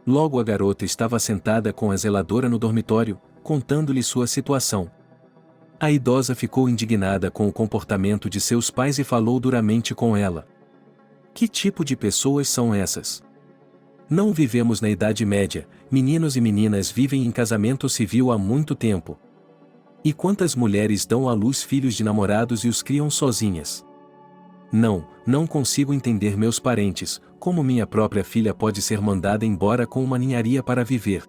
Logo a garota estava sentada com a zeladora no dormitório, contando-lhe sua situação. A idosa ficou indignada com o comportamento de seus pais e falou duramente com ela. Que tipo de pessoas são essas? Não vivemos na Idade Média, meninos e meninas vivem em casamento civil há muito tempo. E quantas mulheres dão à luz filhos de namorados e os criam sozinhas? Não consigo entender meus parentes, como minha própria filha pode ser mandada embora com uma ninharia para viver.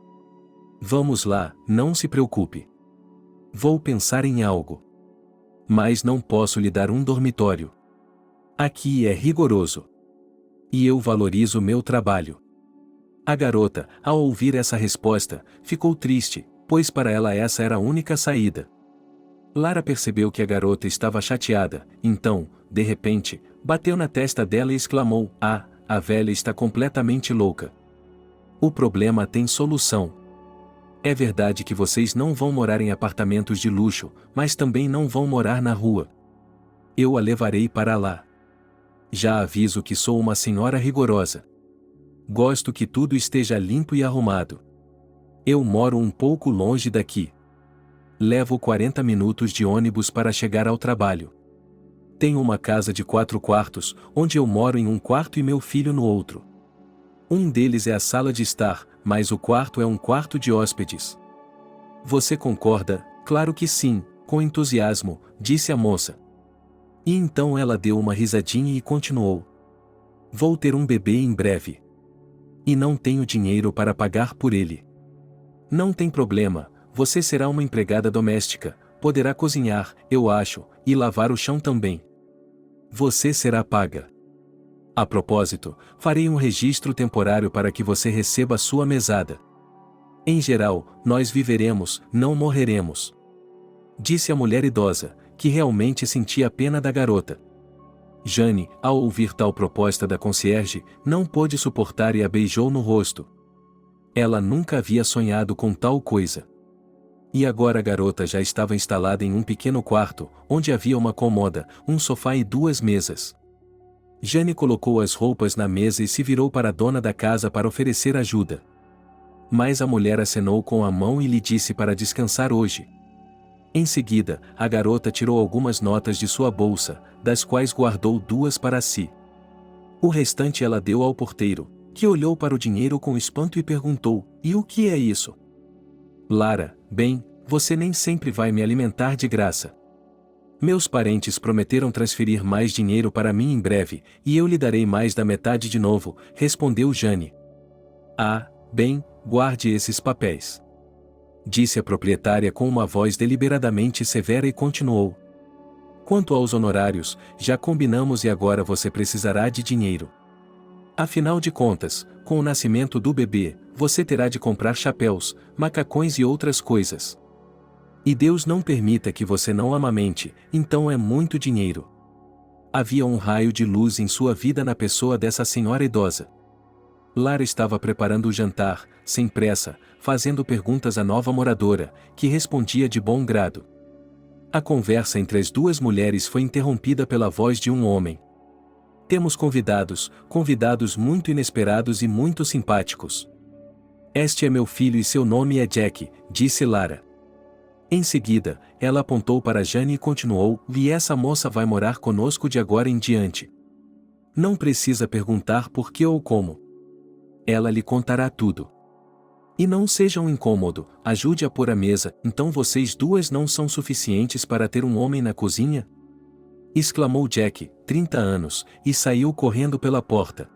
Vamos lá, não se preocupe. Vou pensar em algo. Mas não posso lhe dar um dormitório. Aqui é rigoroso. E eu valorizo meu trabalho. A garota, ao ouvir essa resposta, ficou triste, pois para ela essa era a única saída. Lara percebeu que a garota estava chateada, então, de repente, bateu na testa dela e exclamou: "Ah, a velha está completamente louca." O problema tem solução. É verdade que vocês não vão morar em apartamentos de luxo, mas também não vão morar na rua. Eu a levarei para lá. Já aviso que sou uma senhora rigorosa. Gosto que tudo esteja limpo e arrumado. Eu moro um pouco longe daqui. Levo 40 minutos de ônibus para chegar ao trabalho. Tenho uma casa de 4 quartos, onde eu moro em um quarto e meu filho no outro. Um deles é a sala de estar, mas o quarto é um quarto de hóspedes. Você concorda? Claro que sim, com entusiasmo, disse a moça. E então ela deu uma risadinha e continuou. Vou ter um bebê em breve. E não tenho dinheiro para pagar por ele. Não tem problema, você será uma empregada doméstica, poderá cozinhar, eu acho, e lavar o chão também. Você será paga. A propósito, farei um registro temporário para que você receba sua mesada. Em geral, nós viveremos, não morreremos. Disse a mulher idosa, que realmente sentia pena da garota. Jane, ao ouvir tal proposta da concierge, não pôde suportar e a beijou no rosto. Ela nunca havia sonhado com tal coisa. E agora a garota já estava instalada em um pequeno quarto, onde havia uma cômoda, um sofá e 2 mesas. Jane colocou as roupas na mesa e se virou para a dona da casa para oferecer ajuda. Mas a mulher acenou com a mão e lhe disse para descansar hoje. Em seguida, a garota tirou algumas notas de sua bolsa, das quais guardou 2 para si. O restante ela deu ao porteiro, que olhou para o dinheiro com espanto e perguntou: "E o que é isso?" "Lara, bem, você nem sempre vai me alimentar de graça. Meus parentes prometeram transferir mais dinheiro para mim em breve, e eu lhe darei mais da metade de novo", respondeu Jane. "Ah, bem, guarde esses papéis", disse a proprietária com uma voz deliberadamente severa e continuou. "Quanto aos honorários, já combinamos e agora você precisará de dinheiro. Afinal de contas, com o nascimento do bebê, você terá de comprar chapéus, macacões e outras coisas. E Deus não permita que você não amamente, então é muito dinheiro." Havia um raio de luz em sua vida na pessoa dessa senhora idosa. Lara estava preparando o jantar, sem pressa, fazendo perguntas à nova moradora, que respondia de bom grado. A conversa entre as 2 mulheres foi interrompida pela voz de um homem. "Temos convidados muito inesperados e muito simpáticos. Este é meu filho e seu nome é Jack", disse Lara. Em seguida, ela apontou para Jane e continuou: "E essa moça vai morar conosco de agora em diante. Não precisa perguntar por que ou como. Ela lhe contará tudo. E não seja um incômodo, ajude a pôr a mesa, então vocês 2 não são suficientes para ter um homem na cozinha?" exclamou Jack, 30 anos, e saiu correndo pela porta.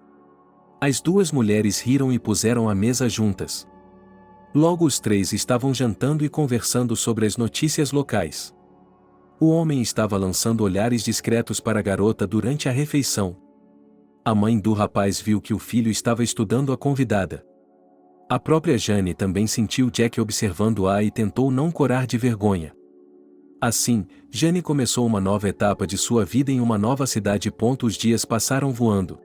As 2 mulheres riram e puseram a mesa juntas. Logo os 3 estavam jantando e conversando sobre as notícias locais. O homem estava lançando olhares discretos para a garota durante a refeição. A mãe do rapaz viu que o filho estava estudando a convidada. A própria Jane também sentiu Jack observando-a e tentou não corar de vergonha. Assim, Jane começou uma nova etapa de sua vida em uma nova cidade. Os dias passaram voando.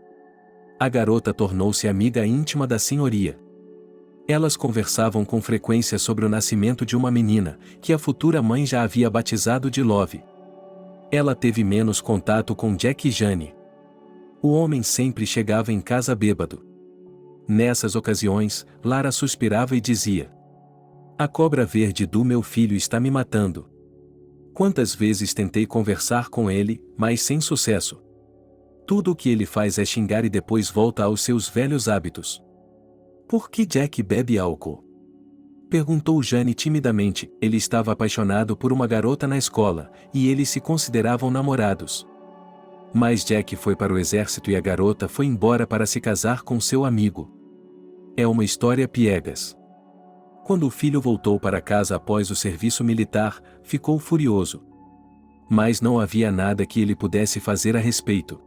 A garota tornou-se amiga íntima da senhoria. Elas conversavam com frequência sobre o nascimento de uma menina, que a futura mãe já havia batizado de Love. Ela teve menos contato com Jack e Jane. O homem sempre chegava em casa bêbado. Nessas ocasiões, Lara suspirava e dizia: "A cobra verde do meu filho está me matando. Quantas vezes tentei conversar com ele, mas sem sucesso. Tudo o que ele faz é xingar e depois volta aos seus velhos hábitos." "Por que Jack bebe álcool?" perguntou Jane timidamente. Ele estava apaixonado por uma garota na escola, e eles se consideravam namorados. Mas Jack foi para o exército e a garota foi embora para se casar com seu amigo. É uma história piegas. Quando o filho voltou para casa após o serviço militar, ficou furioso. Mas não havia nada que ele pudesse fazer a respeito.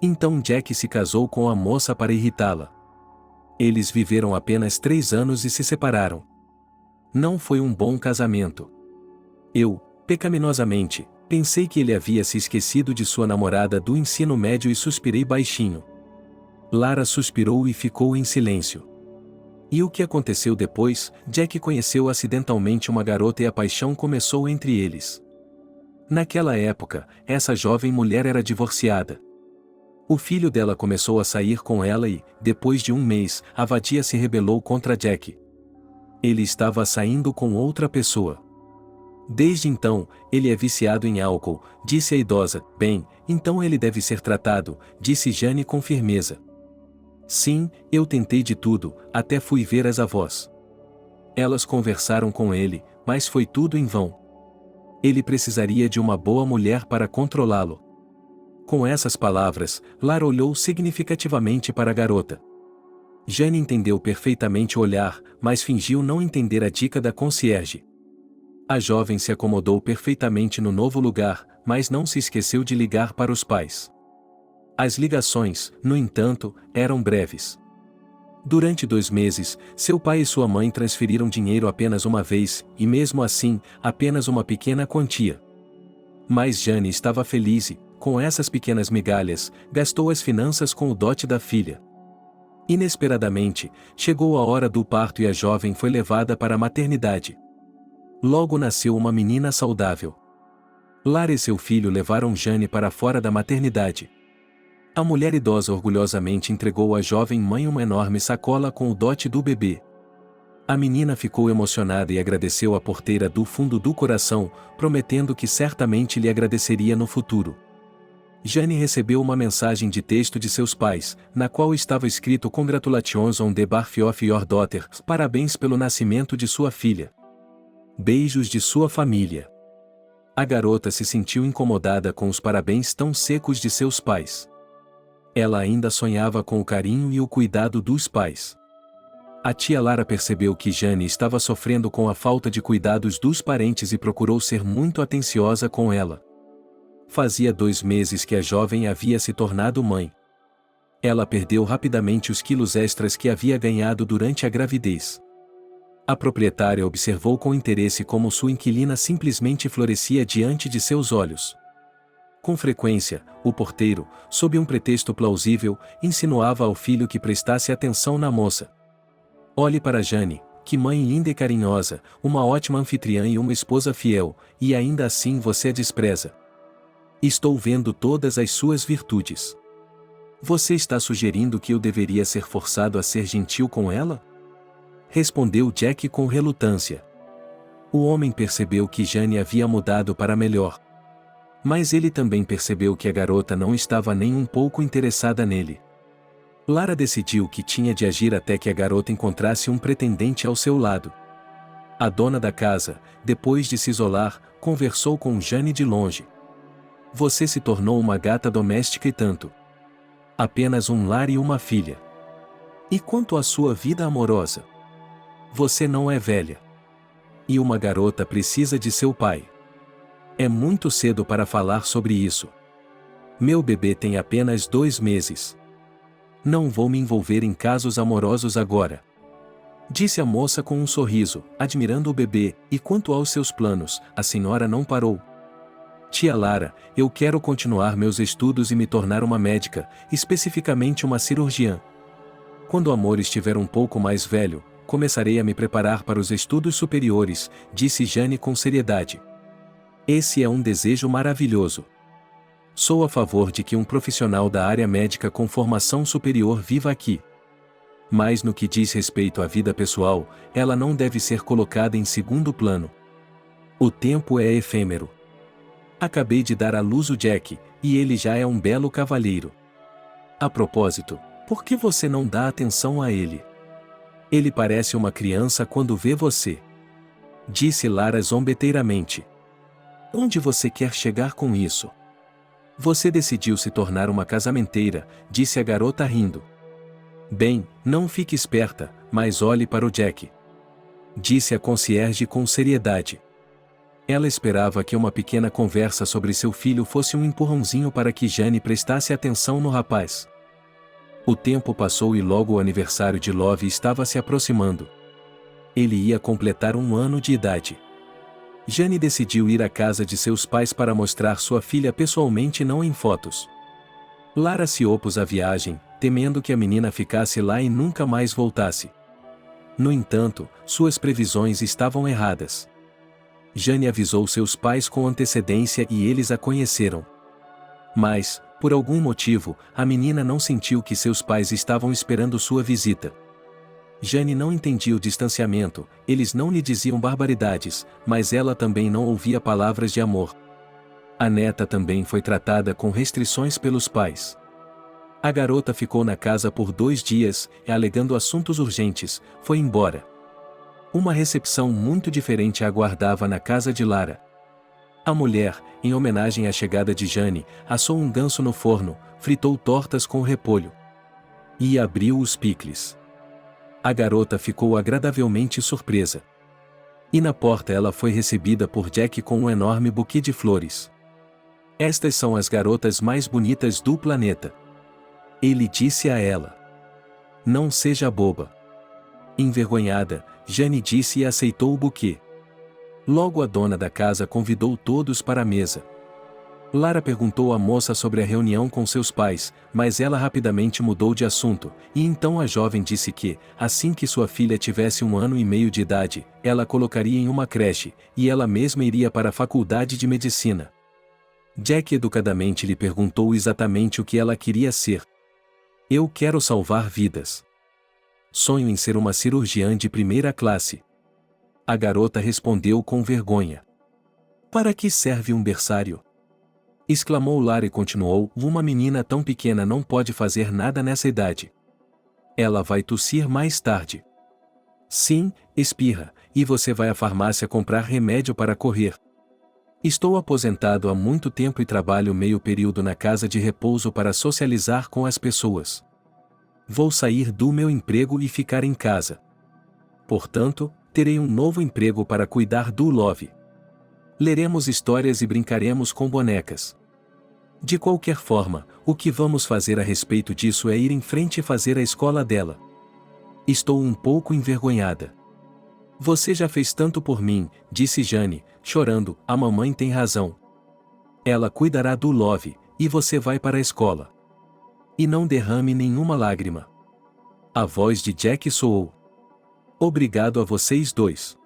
Então Jack se casou com a moça para irritá-la. Eles viveram apenas 3 anos e se separaram. Não foi um bom casamento. Eu, pecaminosamente, pensei que ele havia se esquecido de sua namorada do ensino médio e suspirei baixinho. Lara suspirou e ficou em silêncio. E o que aconteceu depois? Jack conheceu acidentalmente uma garota e a paixão começou entre eles. Naquela época, essa jovem mulher era divorciada. O filho dela começou a sair com ela e, depois de um mês, a vadia se rebelou contra Jack. Ele estava saindo com outra pessoa. Desde então, ele é viciado em álcool, disse a idosa. Bem, então ele deve ser tratado, disse Jane com firmeza. Sim, eu tentei de tudo, até fui ver as avós. Elas conversaram com ele, mas foi tudo em vão. Ele precisaria de uma boa mulher para controlá-lo. Com essas palavras, Lara olhou significativamente para a garota. Jane entendeu perfeitamente o olhar, mas fingiu não entender a dica da concierge. A jovem se acomodou perfeitamente no novo lugar, mas não se esqueceu de ligar para os pais. As ligações, no entanto, eram breves. Durante 2 meses, seu pai e sua mãe transferiram dinheiro apenas uma vez, e mesmo assim, apenas uma pequena quantia. Mas Jane estava feliz e, com essas pequenas migalhas, gastou as finanças com o dote da filha. Inesperadamente, chegou a hora do parto e a jovem foi levada para a maternidade. Logo nasceu uma menina saudável. Lara e seu filho levaram Jane para fora da maternidade. A mulher idosa orgulhosamente entregou à jovem mãe uma enorme sacola com o dote do bebê. A menina ficou emocionada e agradeceu à porteira do fundo do coração, prometendo que certamente lhe agradeceria no futuro. Jane recebeu uma mensagem de texto de seus pais, na qual estava escrito Congratulations on the birth of your daughter, parabéns pelo nascimento de sua filha. Beijos de sua família. A garota se sentiu incomodada com os parabéns tão secos de seus pais. Ela ainda sonhava com o carinho e o cuidado dos pais. A tia Lara percebeu que Jane estava sofrendo com a falta de cuidados dos parentes e procurou ser muito atenciosa com ela. Fazia 2 meses que a jovem havia se tornado mãe. Ela perdeu rapidamente os quilos extras que havia ganhado durante a gravidez. A proprietária observou com interesse como sua inquilina simplesmente florescia diante de seus olhos. Com frequência, o porteiro, sob um pretexto plausível, insinuava ao filho que prestasse atenção na moça. Olhe para Jane, que mãe linda e carinhosa, uma ótima anfitriã e uma esposa fiel, e ainda assim você a despreza. Estou vendo todas as suas virtudes. Você está sugerindo que eu deveria ser forçado a ser gentil com ela? Respondeu Jack com relutância. O homem percebeu que Jane havia mudado para melhor. Mas ele também percebeu que a garota não estava nem um pouco interessada nele. Lara decidiu que tinha de agir até que a garota encontrasse um pretendente ao seu lado. A dona da casa, depois de se isolar, conversou com Jane de longe. Você se tornou uma gata doméstica e tanto. Apenas um lar e uma filha. E quanto à sua vida amorosa? Você não é velha. E uma garota precisa de seu pai. É muito cedo para falar sobre isso. Meu bebê tem apenas 2 meses. Não vou me envolver em casos amorosos agora. Disse a moça com um sorriso, admirando o bebê, e quanto aos seus planos, a senhora não parou. Tia Lara, eu quero continuar meus estudos e me tornar uma médica, especificamente uma cirurgiã. Quando o amor estiver um pouco mais velho, começarei a me preparar para os estudos superiores, disse Jane com seriedade. Esse é um desejo maravilhoso. Sou a favor de que um profissional da área médica com formação superior viva aqui. Mas no que diz respeito à vida pessoal, ela não deve ser colocada em segundo plano. O tempo é efêmero. Acabei de dar à luz o Jack, e ele já é um belo cavalheiro. A propósito, por que você não dá atenção a ele? Ele parece uma criança quando vê você. Disse Lara zombeteiramente. Onde você quer chegar com isso? Você decidiu se tornar uma casamenteira, disse a garota rindo. Bem, não fique esperta, mas olhe para o Jack. Disse a concierge com seriedade. Ela esperava que uma pequena conversa sobre seu filho fosse um empurrãozinho para que Jane prestasse atenção no rapaz. O tempo passou e logo o aniversário de Love estava se aproximando. Ele ia completar 1 ano de idade. Jane decidiu ir à casa de seus pais para mostrar sua filha pessoalmente e não em fotos. Lara se opôs à viagem, temendo que a menina ficasse lá e nunca mais voltasse. No entanto, suas previsões estavam erradas. Jane avisou seus pais com antecedência e eles a conheceram. Mas, por algum motivo, a menina não sentiu que seus pais estavam esperando sua visita. Jane não entendia o distanciamento, eles não lhe diziam barbaridades, mas ela também não ouvia palavras de amor. A neta também foi tratada com restrições pelos pais. A garota ficou na casa por 2 dias e, alegando assuntos urgentes, foi embora. Uma recepção muito diferente a aguardava na casa de Lara. A mulher, em homenagem à chegada de Jane, assou um ganso no forno, fritou tortas com repolho e abriu os picles. A garota ficou agradavelmente surpresa. E na porta ela foi recebida por Jack com um enorme buquê de flores. Estas são as garotas mais bonitas do planeta. Ele disse a ela. Não seja boba. Envergonhada, Jane disse e aceitou o buquê. Logo a dona da casa convidou todos para a mesa. Lara perguntou à moça sobre a reunião com seus pais, mas ela rapidamente mudou de assunto, e então a jovem disse que, assim que sua filha tivesse 1 ano e meio de idade, ela a colocaria em uma creche, e ela mesma iria para a faculdade de medicina. Jack educadamente lhe perguntou exatamente o que ela queria ser. Eu quero salvar vidas. Sonho em ser uma cirurgiã de primeira classe. A garota respondeu com vergonha. Para que serve um berçário? Exclamou Lara e continuou, uma menina tão pequena não pode fazer nada nessa idade. Ela vai tossir mais tarde. Sim, espirra, e você vai à farmácia comprar remédio para correr. Estou aposentado há muito tempo e trabalho meio período na casa de repouso para socializar com as pessoas. Vou sair do meu emprego e ficar em casa. Portanto, terei um novo emprego para cuidar do Love. Leremos histórias e brincaremos com bonecas. De qualquer forma, o que vamos fazer a respeito disso é ir em frente e fazer a escola dela. Estou um pouco envergonhada. Você já fez tanto por mim, disse Jane, chorando, a mamãe tem razão. Ela cuidará do Love, e você vai para a escola. E não derrame nenhuma lágrima. A voz de Jack soou. Obrigado a vocês dois.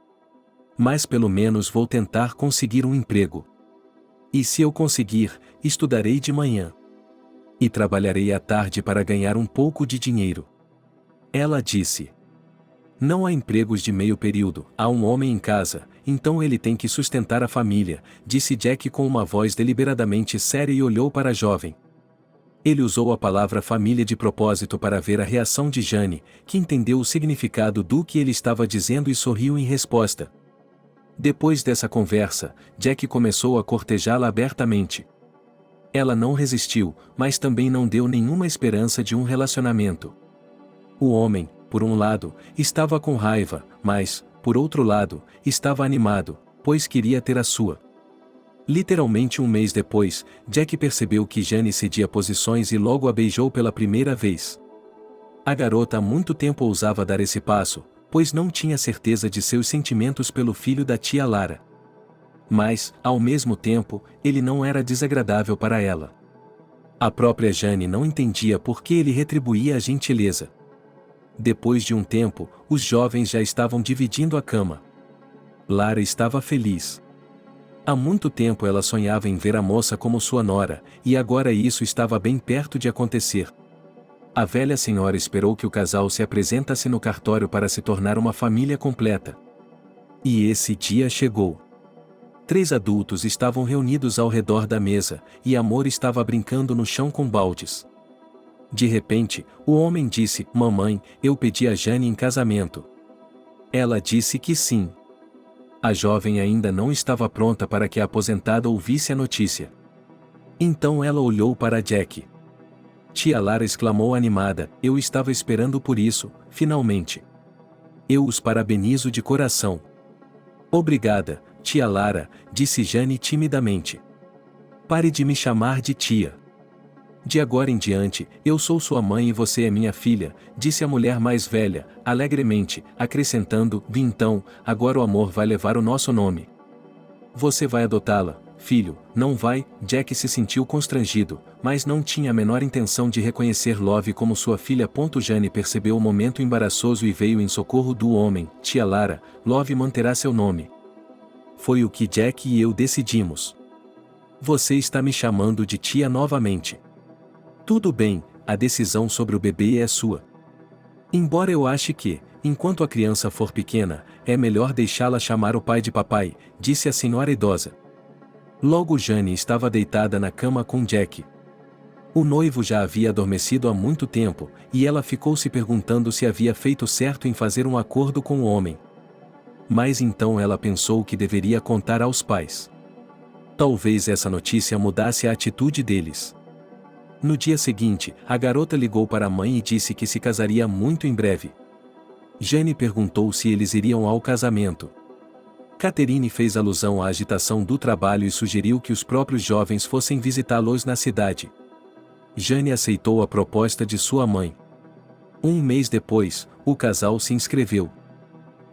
Mas pelo menos vou tentar conseguir um emprego. E se eu conseguir, estudarei de manhã. E trabalharei à tarde para ganhar um pouco de dinheiro. Ela disse. Não há empregos de meio período, há um homem em casa, então ele tem que sustentar a família, disse Jack com uma voz deliberadamente séria e olhou para a jovem. Ele usou a palavra família de propósito para ver a reação de Jane, que entendeu o significado do que ele estava dizendo e sorriu em resposta. Depois dessa conversa, Jack começou a cortejá-la abertamente. Ela não resistiu, mas também não deu nenhuma esperança de um relacionamento. O homem, por um lado, estava com raiva, mas, por outro lado, estava animado, pois queria ter a sua. Literalmente 1 mês depois, Jack percebeu que Jane cedia posições e logo a beijou pela primeira vez. A garota há muito tempo ousava dar esse passo, pois não tinha certeza de seus sentimentos pelo filho da tia Lara. Mas, ao mesmo tempo, ele não era desagradável para ela. A própria Jane não entendia por que ele retribuía a gentileza. Depois de um tempo, os jovens já estavam dividindo a cama. Lara estava feliz. Há muito tempo ela sonhava em ver a moça como sua nora, e agora isso estava bem perto de acontecer. A velha senhora esperou que o casal se apresentasse no cartório para se tornar uma família completa. E esse dia chegou. 3 adultos estavam reunidos ao redor da mesa, e Amor estava brincando no chão com baldes. De repente, o homem disse, mamãe, eu pedi a Jane em casamento. Ela disse que sim. A jovem ainda não estava pronta para que a aposentada ouvisse a notícia. Então ela olhou para Jack. Tia Lara exclamou animada, eu estava esperando por isso, finalmente. Eu os parabenizo de coração. Obrigada, tia Lara, disse Jane timidamente. Pare de me chamar de tia. De agora em diante, eu sou sua mãe e você é minha filha, disse a mulher mais velha, alegremente, acrescentando, então, agora o Amor vai levar o nosso nome. Você vai adotá-la, Filho, não vai. Jack se sentiu constrangido, mas não tinha a menor intenção de reconhecer Love como sua filha. Jane percebeu o momento embaraçoso e veio em socorro do homem. Tia Lara, Love manterá seu nome. Foi o que Jack e eu decidimos. Você está me chamando de tia novamente. Tudo bem, a decisão sobre o bebê é sua. Embora eu ache que, enquanto a criança for pequena, é melhor deixá-la chamar o pai de papai, disse a senhora idosa. Logo Jane estava deitada na cama com Jack. O noivo já havia adormecido há muito tempo, e ela ficou se perguntando se havia feito certo em fazer um acordo com o homem. Mas então ela pensou que deveria contar aos pais. Talvez essa notícia mudasse a atitude deles. No dia seguinte, a garota ligou para a mãe e disse que se casaria muito em breve. Jane perguntou se eles iriam ao casamento. Catherine fez alusão à agitação do trabalho e sugeriu que os próprios jovens fossem visitá-los na cidade. Jane aceitou a proposta de sua mãe. Um mês depois, o casal se inscreveu.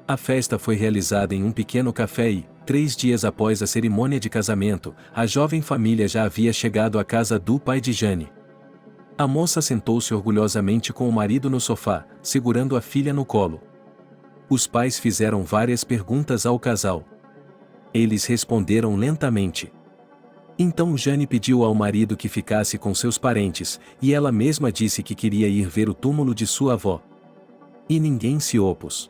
A festa foi realizada em um pequeno café e, 3 dias após a cerimônia de casamento, a jovem família já havia chegado à casa do pai de Jane. A moça sentou-se orgulhosamente com o marido no sofá, segurando a filha no colo. Os pais fizeram várias perguntas ao casal. Eles responderam lentamente. Então Jane pediu ao marido que ficasse com seus parentes, e ela mesma disse que queria ir ver o túmulo de sua avó. E ninguém se opôs.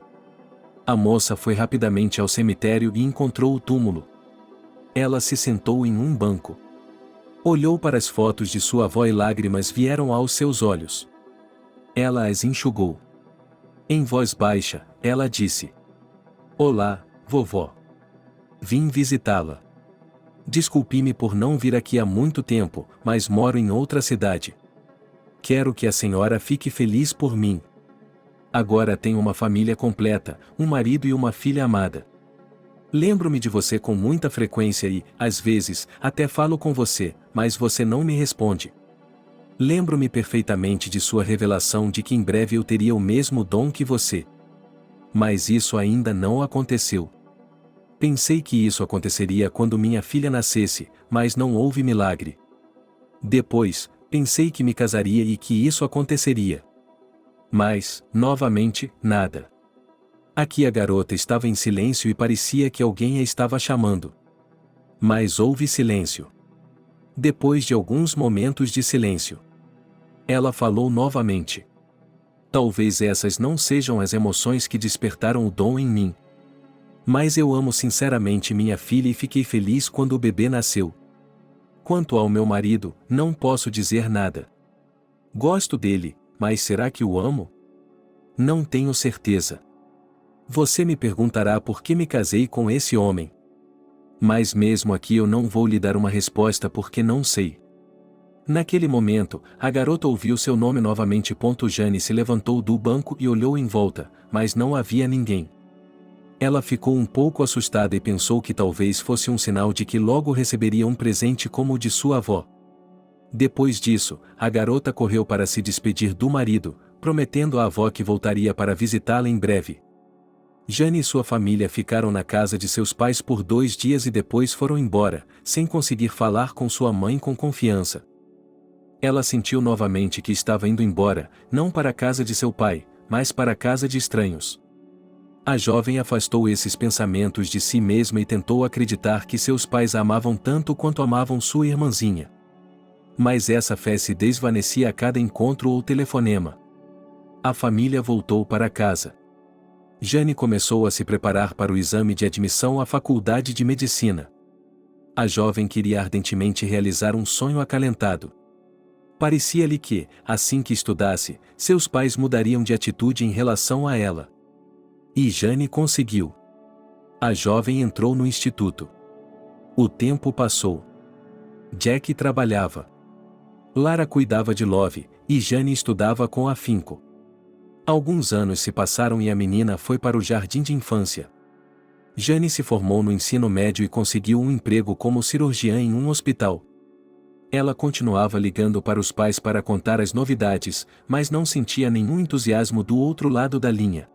A moça foi rapidamente ao cemitério e encontrou o túmulo. Ela se sentou em um banco. Olhou para as fotos de sua avó e lágrimas vieram aos seus olhos. Ela as enxugou. Em voz baixa, ela disse: Olá, vovó. Vim visitá-la. Desculpe-me por não vir aqui há muito tempo, mas moro em outra cidade. Quero que a senhora fique feliz por mim. Agora tenho uma família completa, um marido e uma filha amada. Lembro-me de você com muita frequência e, às vezes, até falo com você, mas você não me responde. Lembro-me perfeitamente de sua revelação de que em breve eu teria o mesmo dom que você. Mas isso ainda não aconteceu. Pensei que isso aconteceria quando minha filha nascesse, mas não houve milagre. Depois, pensei que me casaria e que isso aconteceria. Mas, novamente, nada. Aqui a garota estava em silêncio e parecia que alguém a estava chamando. Mas houve silêncio. Depois de alguns momentos de silêncio, ela falou novamente. Talvez essas não sejam as emoções que despertaram o dom em mim. Mas eu amo sinceramente minha filha e fiquei feliz quando o bebê nasceu. Quanto ao meu marido, não posso dizer nada. Gosto dele, mas será que o amo? Não tenho certeza. Você me perguntará por que me casei com esse homem. Mas mesmo aqui eu não vou lhe dar uma resposta porque não sei. Naquele momento, a garota ouviu seu nome novamente. Jane se levantou do banco e olhou em volta, mas não havia ninguém. Ela ficou um pouco assustada e pensou que talvez fosse um sinal de que logo receberia um presente como o de sua avó. Depois disso, a garota correu para se despedir do marido, prometendo à avó que voltaria para visitá-la em breve. Jane e sua família ficaram na casa de seus pais por 2 dias e depois foram embora, sem conseguir falar com sua mãe com confiança. Ela sentiu novamente que estava indo embora, não para a casa de seu pai, mas para a casa de estranhos. A jovem afastou esses pensamentos de si mesma e tentou acreditar que seus pais a amavam tanto quanto amavam sua irmãzinha. Mas essa fé se desvanecia a cada encontro ou telefonema. A família voltou para casa. Jane começou a se preparar para o exame de admissão à faculdade de medicina. A jovem queria ardentemente realizar um sonho acalentado. Parecia-lhe que, assim que estudasse, seus pais mudariam de atitude em relação a ela. E Jane conseguiu. A jovem entrou no instituto. O tempo passou. Jack trabalhava. Lara cuidava de Love, e Jane estudava com afinco. Alguns anos se passaram e a menina foi para o jardim de infância. Jane se formou no ensino médio e conseguiu um emprego como cirurgiã em um hospital. Ela continuava ligando para os pais para contar as novidades, mas não sentia nenhum entusiasmo do outro lado da linha.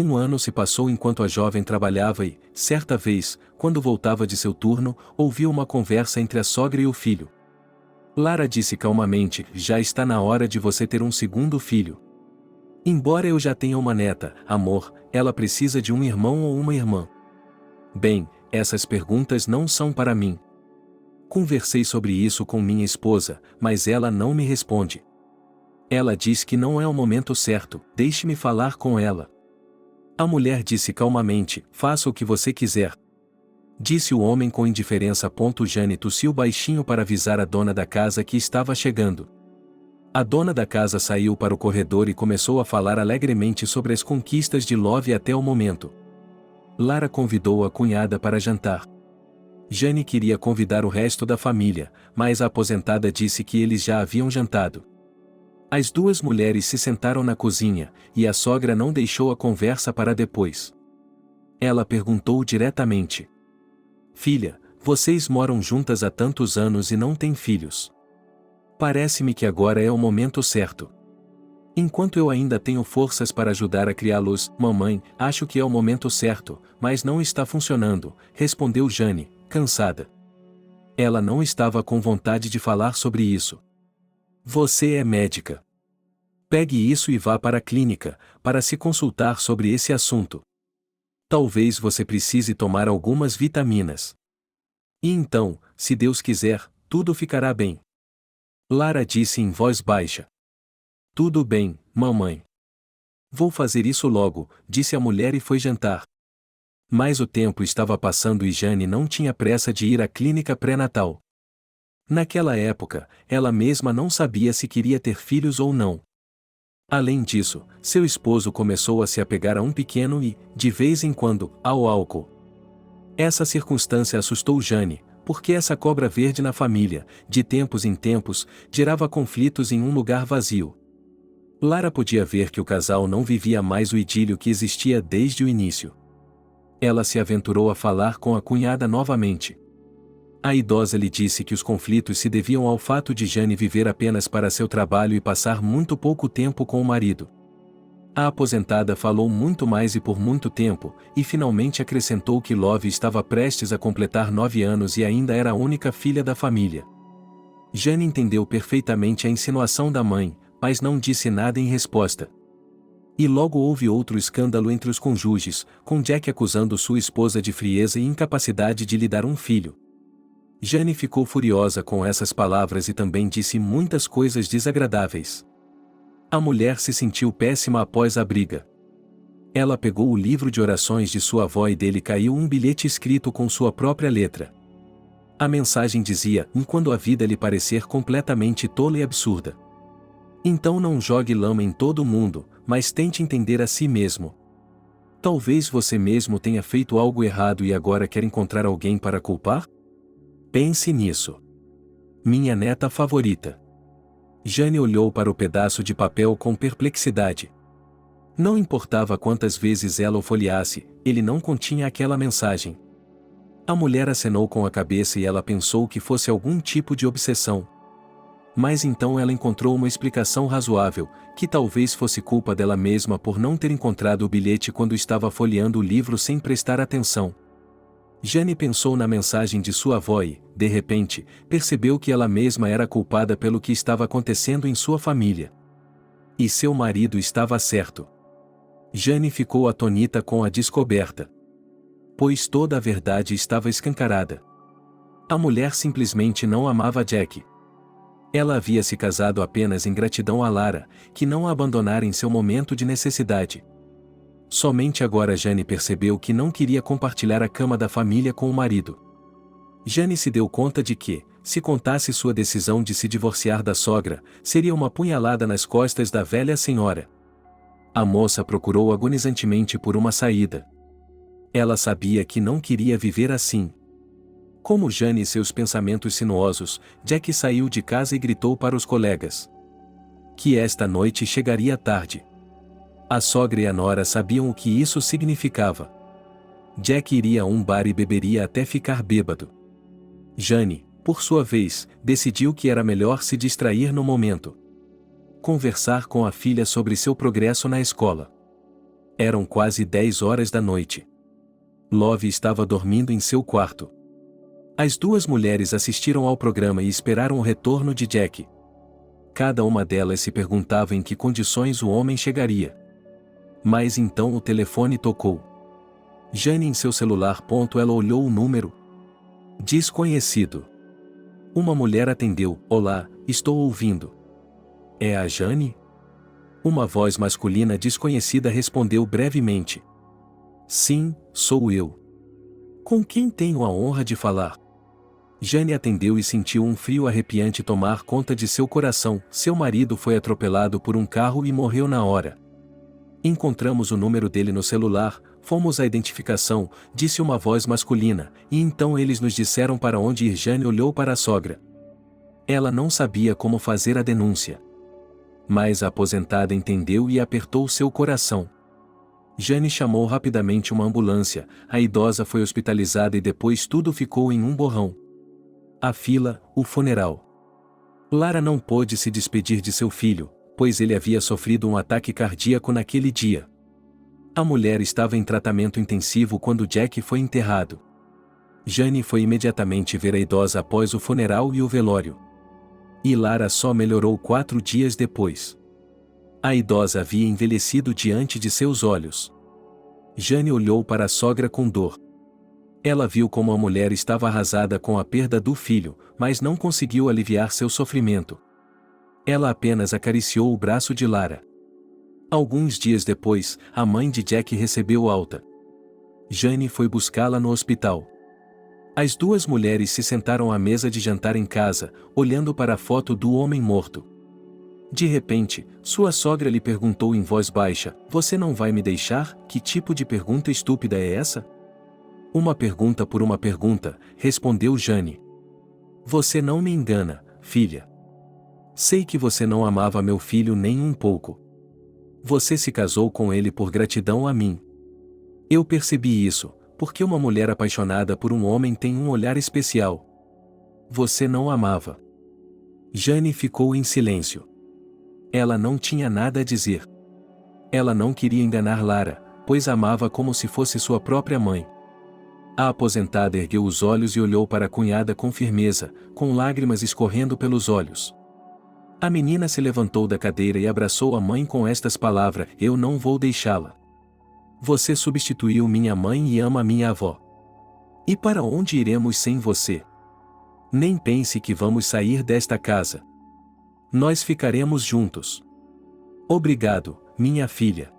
Um ano se passou enquanto a jovem trabalhava e, certa vez, quando voltava de seu turno, ouviu uma conversa entre a sogra e o filho. Lara disse calmamente: já está na hora de você ter um segundo filho. Embora eu já tenha uma neta, amor, ela precisa de um irmão ou uma irmã. Bem, essas perguntas não são para mim. Conversei sobre isso com minha esposa, mas ela não me responde. Ela diz que não é o momento certo, deixe-me falar com ela. A mulher disse calmamente: faça o que você quiser. Disse o homem com indiferença. Jane tossiu baixinho para avisar a dona da casa que estava chegando. A dona da casa saiu para o corredor e começou a falar alegremente sobre as conquistas de Love até o momento. Lara convidou a cunhada para jantar. Jane queria convidar o resto da família, mas a aposentada disse que eles já haviam jantado. As duas mulheres se sentaram na cozinha, e a sogra não deixou a conversa para depois. Ela perguntou diretamente: filha, vocês moram juntas há tantos anos e não têm filhos. Parece-me que agora é o momento certo. Enquanto eu ainda tenho forças para ajudar a criá-los, mamãe, acho que é o momento certo, mas não está funcionando, respondeu Jane, cansada. Ela não estava com vontade de falar sobre isso. Você é médica. Pegue isso e vá para a clínica, para se consultar sobre esse assunto. Talvez você precise tomar algumas vitaminas. E então, se Deus quiser, tudo ficará bem. Lara disse em voz baixa. Tudo bem, mamãe. Vou fazer isso logo, disse a mulher e foi jantar. Mas o tempo estava passando e Jane não tinha pressa de ir à clínica pré-natal. Naquela época, ela mesma não sabia se queria ter filhos ou não. Além disso, seu esposo começou a se apegar a um pequeno e, de vez em quando, ao álcool. Essa circunstância assustou Jane, porque essa cobra verde na família, de tempos em tempos, gerava conflitos em um lugar vazio. Lara podia ver que o casal não vivia mais o idílio que existia desde o início. Ela se aventurou a falar com a cunhada novamente. A idosa lhe disse que os conflitos se deviam ao fato de Jane viver apenas para seu trabalho e passar muito pouco tempo com o marido. A aposentada falou muito mais e por muito tempo, e finalmente acrescentou que Love estava prestes a completar 9 anos e ainda era a única filha da família. Jane entendeu perfeitamente a insinuação da mãe, mas não disse nada em resposta. E logo houve outro escândalo entre os cônjuges, com Jack acusando sua esposa de frieza e incapacidade de lhe dar um filho. Jane ficou furiosa com essas palavras e também disse muitas coisas desagradáveis. A mulher se sentiu péssima após a briga. Ela pegou o livro de orações de sua avó e dele caiu um bilhete escrito com sua própria letra. A mensagem dizia: quando a vida lhe parecer completamente tola e absurda. Então não jogue lama em todo o mundo, mas tente entender a si mesmo. Talvez você mesmo tenha feito algo errado e agora quer encontrar alguém para culpar? Pense nisso. Minha neta favorita. Jane olhou para o pedaço de papel com perplexidade. Não importava quantas vezes ela o folheasse, ele não continha aquela mensagem. A mulher acenou com a cabeça e ela pensou que fosse algum tipo de obsessão. Mas então ela encontrou uma explicação razoável, que talvez fosse culpa dela mesma por não ter encontrado o bilhete quando estava folheando o livro sem prestar atenção. Jane pensou na mensagem de sua avó e, de repente, percebeu que ela mesma era culpada pelo que estava acontecendo em sua família. E seu marido estava certo. Jane ficou atônita com a descoberta. Pois toda a verdade estava escancarada. A mulher simplesmente não amava Jack. Ela havia se casado apenas em gratidão a Lara, que não a abandonara em seu momento de necessidade. Somente agora Jane percebeu que não queria compartilhar a cama da família com o marido. Jane se deu conta de que, se contasse sua decisão de se divorciar da sogra, seria uma punhalada nas costas da velha senhora. A moça procurou agonizantemente por uma saída. Ela sabia que não queria viver assim. Como Jane e seus pensamentos sinuosos, Jack saiu de casa e gritou para os colegas que esta noite chegaria tarde. A sogra e a nora sabiam o que isso significava. Jack iria a um bar e beberia até ficar bêbado. Jane, por sua vez, decidiu que era melhor se distrair no momento. Conversar com a filha sobre seu progresso na escola. Eram quase 10 horas da noite. Love estava dormindo em seu quarto. As duas mulheres assistiram ao programa e esperaram o retorno de Jack. Cada uma delas se perguntava em que condições o homem chegaria. Mas então o telefone tocou. Jane em seu celular. Ela olhou o número. Desconhecido. Uma mulher atendeu. Olá, estou ouvindo. É a Jane? Uma voz masculina desconhecida respondeu brevemente. Sim, sou eu. Com quem tenho a honra de falar? Jane atendeu e sentiu um frio arrepiante tomar conta de seu coração. Seu marido foi atropelado por um carro e morreu na hora. Encontramos o número dele no celular, fomos à identificação, disse uma voz masculina, e então eles nos disseram para onde ir. Jane olhou para a sogra. Ela não sabia como fazer a denúncia. Mas a aposentada entendeu e apertou seu coração. Jane chamou rapidamente uma ambulância, a idosa foi hospitalizada e depois tudo ficou em um borrão. A fila, o funeral. Lara não pôde se despedir de seu filho, pois ele havia sofrido um ataque cardíaco naquele dia. A mulher estava em tratamento intensivo quando Jack foi enterrado. Jane foi imediatamente ver a idosa após o funeral e o velório. E Lara só melhorou 4 dias depois. A idosa havia envelhecido diante de seus olhos. Jane olhou para a sogra com dor. Ela viu como a mulher estava arrasada com a perda do filho, mas não conseguiu aliviar seu sofrimento. Ela apenas acariciou o braço de Lara. Alguns dias depois, a mãe de Jack recebeu alta. Jane foi buscá-la no hospital. As duas mulheres se sentaram à mesa de jantar em casa, olhando para a foto do homem morto. De repente, sua sogra lhe perguntou em voz baixa: Você não vai me deixar? Que tipo de pergunta estúpida é essa? Uma pergunta por uma pergunta, respondeu Jane. Você não me engana, filha. Sei que você não amava meu filho nem um pouco. Você se casou com ele por gratidão a mim. Eu percebi isso, porque uma mulher apaixonada por um homem tem um olhar especial. Você não amava. Jane ficou em silêncio. Ela não tinha nada a dizer. Ela não queria enganar Lara, pois a amava como se fosse sua própria mãe. A aposentada ergueu os olhos e olhou para a cunhada com firmeza, com lágrimas escorrendo pelos olhos. A menina se levantou da cadeira e abraçou a mãe com estas palavras: Eu não vou deixá-la. Você substituiu minha mãe e ama minha avó. E para onde iremos sem você? Nem pense que vamos sair desta casa. Nós ficaremos juntos. Obrigado, minha filha.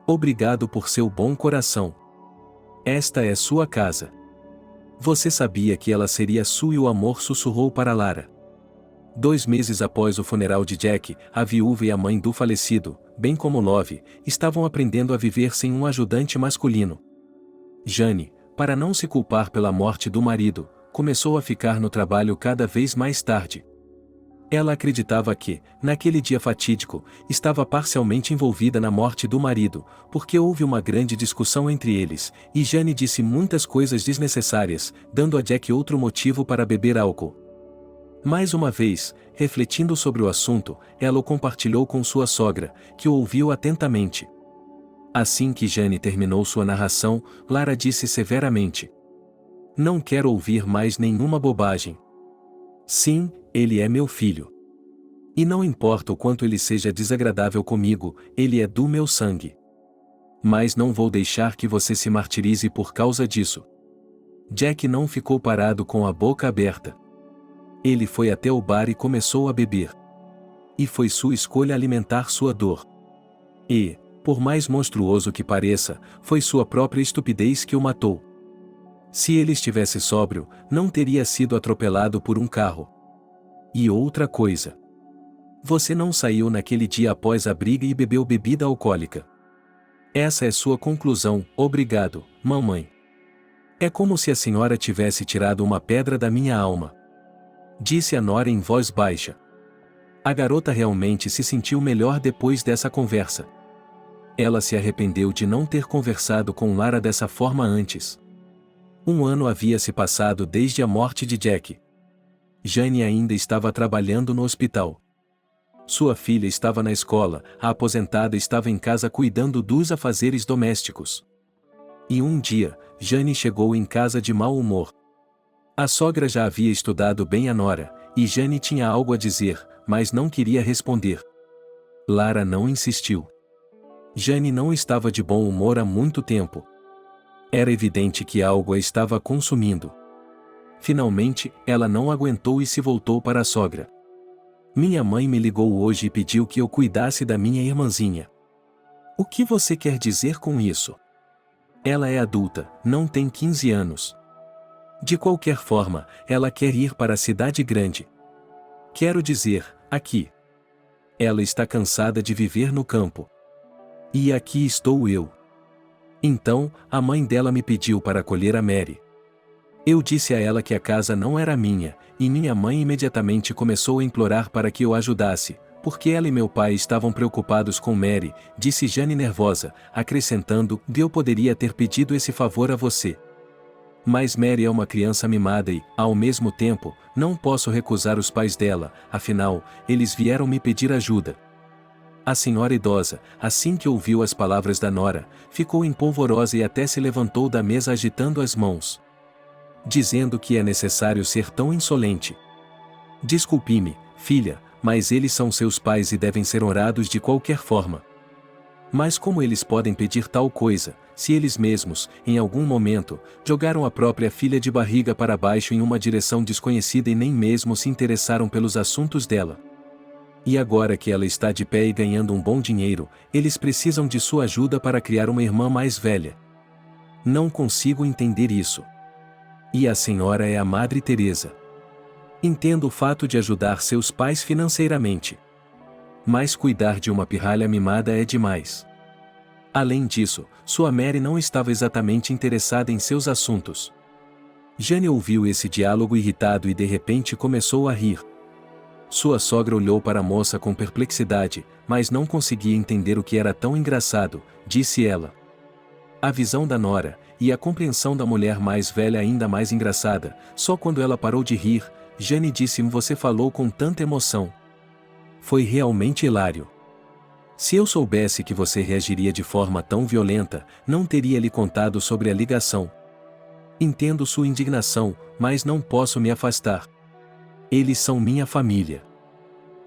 Obrigado por seu bom coração. Esta é sua casa. Você sabia que ela seria sua e o amor sussurrou para Lara. 2 meses após o funeral de Jack, a viúva e a mãe do falecido, bem como Love, estavam aprendendo a viver sem um ajudante masculino. Jane, para não se culpar pela morte do marido, começou a ficar no trabalho cada vez mais tarde. Ela acreditava que, naquele dia fatídico, estava parcialmente envolvida na morte do marido, porque houve uma grande discussão entre eles, e Jane disse muitas coisas desnecessárias, dando a Jack outro motivo para beber álcool. Mais uma vez, refletindo sobre o assunto, ela o compartilhou com sua sogra, que o ouviu atentamente. Assim que Jane terminou sua narração, Lara disse severamente: Não quero ouvir mais nenhuma bobagem. Sim, ele é meu filho. E não importa o quanto ele seja desagradável comigo, ele é do meu sangue. Mas não vou deixar que você se martirize por causa disso. Jack não ficou parado com a boca aberta. Ele foi até o bar e começou a beber. E foi sua escolha alimentar sua dor. E, por mais monstruoso que pareça, foi sua própria estupidez que o matou. Se ele estivesse sóbrio, não teria sido atropelado por um carro. E outra coisa. Você não saiu naquele dia após a briga e bebeu bebida alcoólica. Essa é sua conclusão. Obrigado, mamãe. É como se a senhora tivesse tirado uma pedra da minha alma. Disse a nora em voz baixa. A garota realmente se sentiu melhor depois dessa conversa. Ela se arrependeu de não ter conversado com Lara dessa forma antes. 1 ano havia se passado desde a morte de Jack. Jane ainda estava trabalhando no hospital. Sua filha estava na escola, a aposentada estava em casa cuidando dos afazeres domésticos. E um dia, Jane chegou em casa de mau humor. A sogra já havia estudado bem a nora, e Jane tinha algo a dizer, mas não queria responder. Lara não insistiu. Jane não estava de bom humor há muito tempo. Era evidente que algo a estava consumindo. Finalmente, ela não aguentou e se voltou para a sogra. Minha mãe me ligou hoje e pediu que eu cuidasse da minha irmãzinha. O que você quer dizer com isso? Ela é adulta, não tem 15 anos. De qualquer forma, ela quer ir para a cidade grande. Quero dizer, aqui. Ela está cansada de viver no campo. E aqui estou eu. Então, a mãe dela me pediu para acolher a Mary. Eu disse a ela que a casa não era minha, e minha mãe imediatamente começou a implorar para que eu ajudasse, porque ela e meu pai estavam preocupados com Mary, disse Jane nervosa, acrescentando, eu poderia ter pedido esse favor a você. Mas Mary é uma criança mimada e, ao mesmo tempo, não posso recusar os pais dela, afinal, eles vieram me pedir ajuda. A senhora idosa, assim que ouviu as palavras da nora, ficou empolvorosa e até se levantou da mesa agitando as mãos, dizendo que é necessário ser tão insolente. Desculpe-me, filha, mas eles são seus pais e devem ser honrados de qualquer forma. Mas como eles podem pedir tal coisa, se eles mesmos, em algum momento, jogaram a própria filha de barriga para baixo em uma direção desconhecida e nem mesmo se interessaram pelos assuntos dela? E agora que ela está de pé e ganhando um bom dinheiro, eles precisam de sua ajuda para criar uma irmã mais velha. Não consigo entender isso. E a senhora é a Madre Teresa. Entendo o fato de ajudar seus pais financeiramente. Mas cuidar de uma pirralha mimada é demais. Além disso, sua Mary não estava exatamente interessada em seus assuntos. Jane ouviu esse diálogo irritado e de repente começou a rir. Sua sogra olhou para a moça com perplexidade, mas não conseguia entender o que era tão engraçado, disse ela. A visão da nora, e a compreensão da mulher mais velha ainda mais engraçada, só quando ela parou de rir, Jane disse-me: você falou com tanta emoção. Foi realmente hilário. Se eu soubesse que você reagiria de forma tão violenta, não teria lhe contado sobre a ligação. Entendo sua indignação, mas não posso me afastar. Eles são minha família.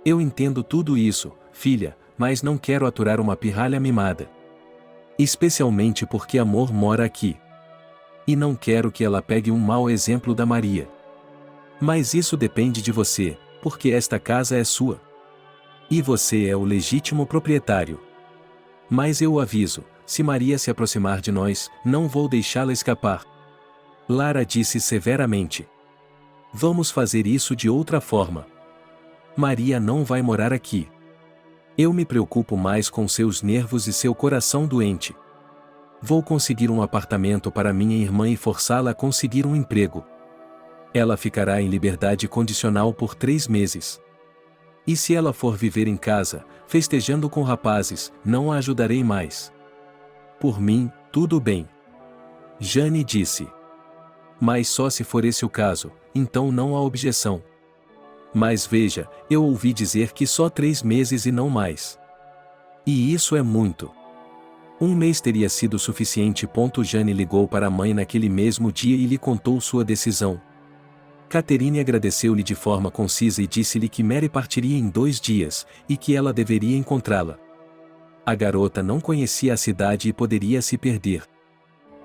Eu entendo tudo isso, filha, mas não quero aturar uma pirralha mimada. Especialmente porque amor mora aqui. E não quero que ela pegue um mau exemplo da Maria. Mas isso depende de você, porque esta casa é sua. E você é o legítimo proprietário. Mas eu o aviso, se Maria se aproximar de nós, não vou deixá-la escapar. Lara disse severamente. Vamos fazer isso de outra forma. Maria não vai morar aqui. Eu me preocupo mais com seus nervos e seu coração doente. Vou conseguir um apartamento para minha irmã e forçá-la a conseguir um emprego. Ela ficará em liberdade condicional por 3 meses. E se ela for viver em casa, festejando com rapazes, não a ajudarei mais. Por mim, tudo bem. Jane disse. Mas só se for esse o caso, então não há objeção. Mas veja, eu ouvi dizer que só 3 meses e não mais. E isso é muito. 1 mês teria sido suficiente. Jane ligou para a mãe naquele mesmo dia e lhe contou sua decisão. Catherine agradeceu-lhe de forma concisa e disse-lhe que Mary partiria em 2 dias, e que ela deveria encontrá-la. A garota não conhecia a cidade e poderia se perder.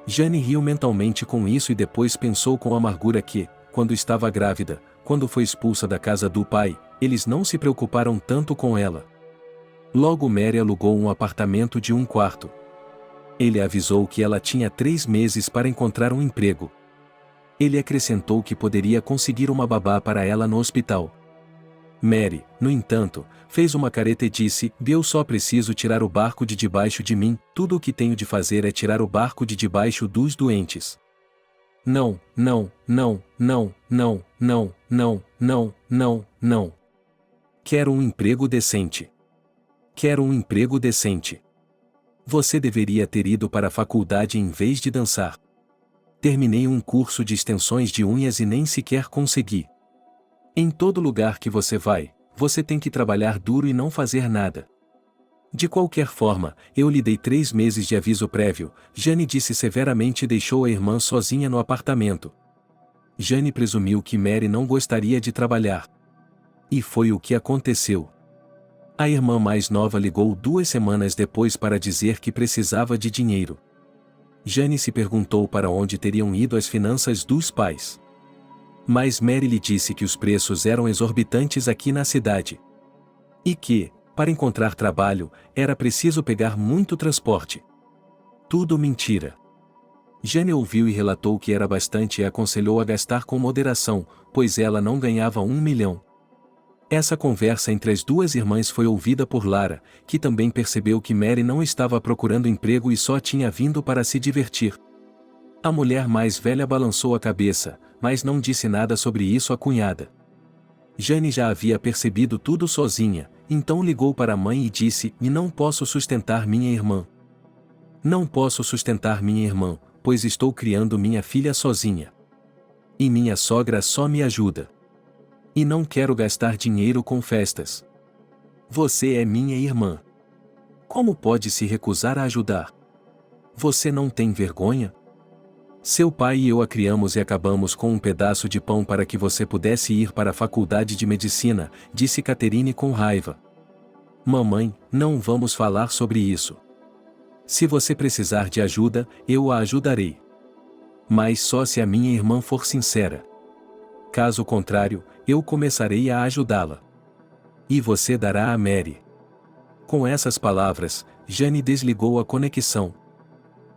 Jane riu mentalmente com isso e depois pensou com amargura que, quando estava grávida, quando foi expulsa da casa do pai, eles não se preocuparam tanto com ela. Logo Mary alugou um apartamento de 1 quarto. Ele avisou que ela tinha 3 meses para encontrar um emprego. Ele acrescentou que poderia conseguir uma babá para ela no hospital. Mary, no entanto, fez uma careta e disse: eu só preciso tirar o barco de debaixo de mim, tudo o que tenho de fazer é tirar o barco de debaixo dos doentes. Não, não, não, não, não, não, não, não, não, não. Quero um emprego decente. Quero um emprego decente. Você deveria ter ido para a faculdade em vez de dançar. Terminei um curso de extensões de unhas e nem sequer consegui. Em todo lugar que você vai, Você tem que trabalhar duro e não fazer nada. De qualquer forma, eu lhe dei 3 meses de aviso prévio, Jane disse severamente e deixou a irmã sozinha no apartamento. Jane presumiu que Mary não gostaria de trabalhar. E foi o que aconteceu. A irmã mais nova ligou 2 semanas depois para dizer que precisava de dinheiro. Jane se perguntou para onde teriam ido as finanças dos pais. Mas Mary lhe disse que os preços eram exorbitantes aqui na cidade. E que, para encontrar trabalho, era preciso pegar muito transporte. Tudo mentira. Jane ouviu e relatou que era bastante e aconselhou a gastar com moderação, pois ela não ganhava 1 milhão. Essa conversa entre as duas irmãs foi ouvida por Lara, que também percebeu que Mary não estava procurando emprego e só tinha vindo para se divertir. A mulher mais velha balançou a cabeça, mas não disse nada sobre isso à cunhada. Jane já havia percebido tudo sozinha, então ligou para a mãe e disse: "E não posso sustentar minha irmã. Não posso sustentar minha irmã, pois estou criando minha filha sozinha. E minha sogra só me ajuda. E não quero gastar dinheiro com festas. Você é minha irmã. Como pode se recusar a ajudar? Você não tem vergonha? Seu pai e eu a criamos e acabamos com um pedaço de pão para que você pudesse ir para a faculdade de medicina", disse Catherine com raiva. "Mamãe, não vamos falar sobre isso. Se você precisar de ajuda, eu a ajudarei. Mas só se a minha irmã for sincera. Caso contrário, eu começarei a ajudá-la. E você dará a Mary." Com essas palavras, Jane desligou a conexão.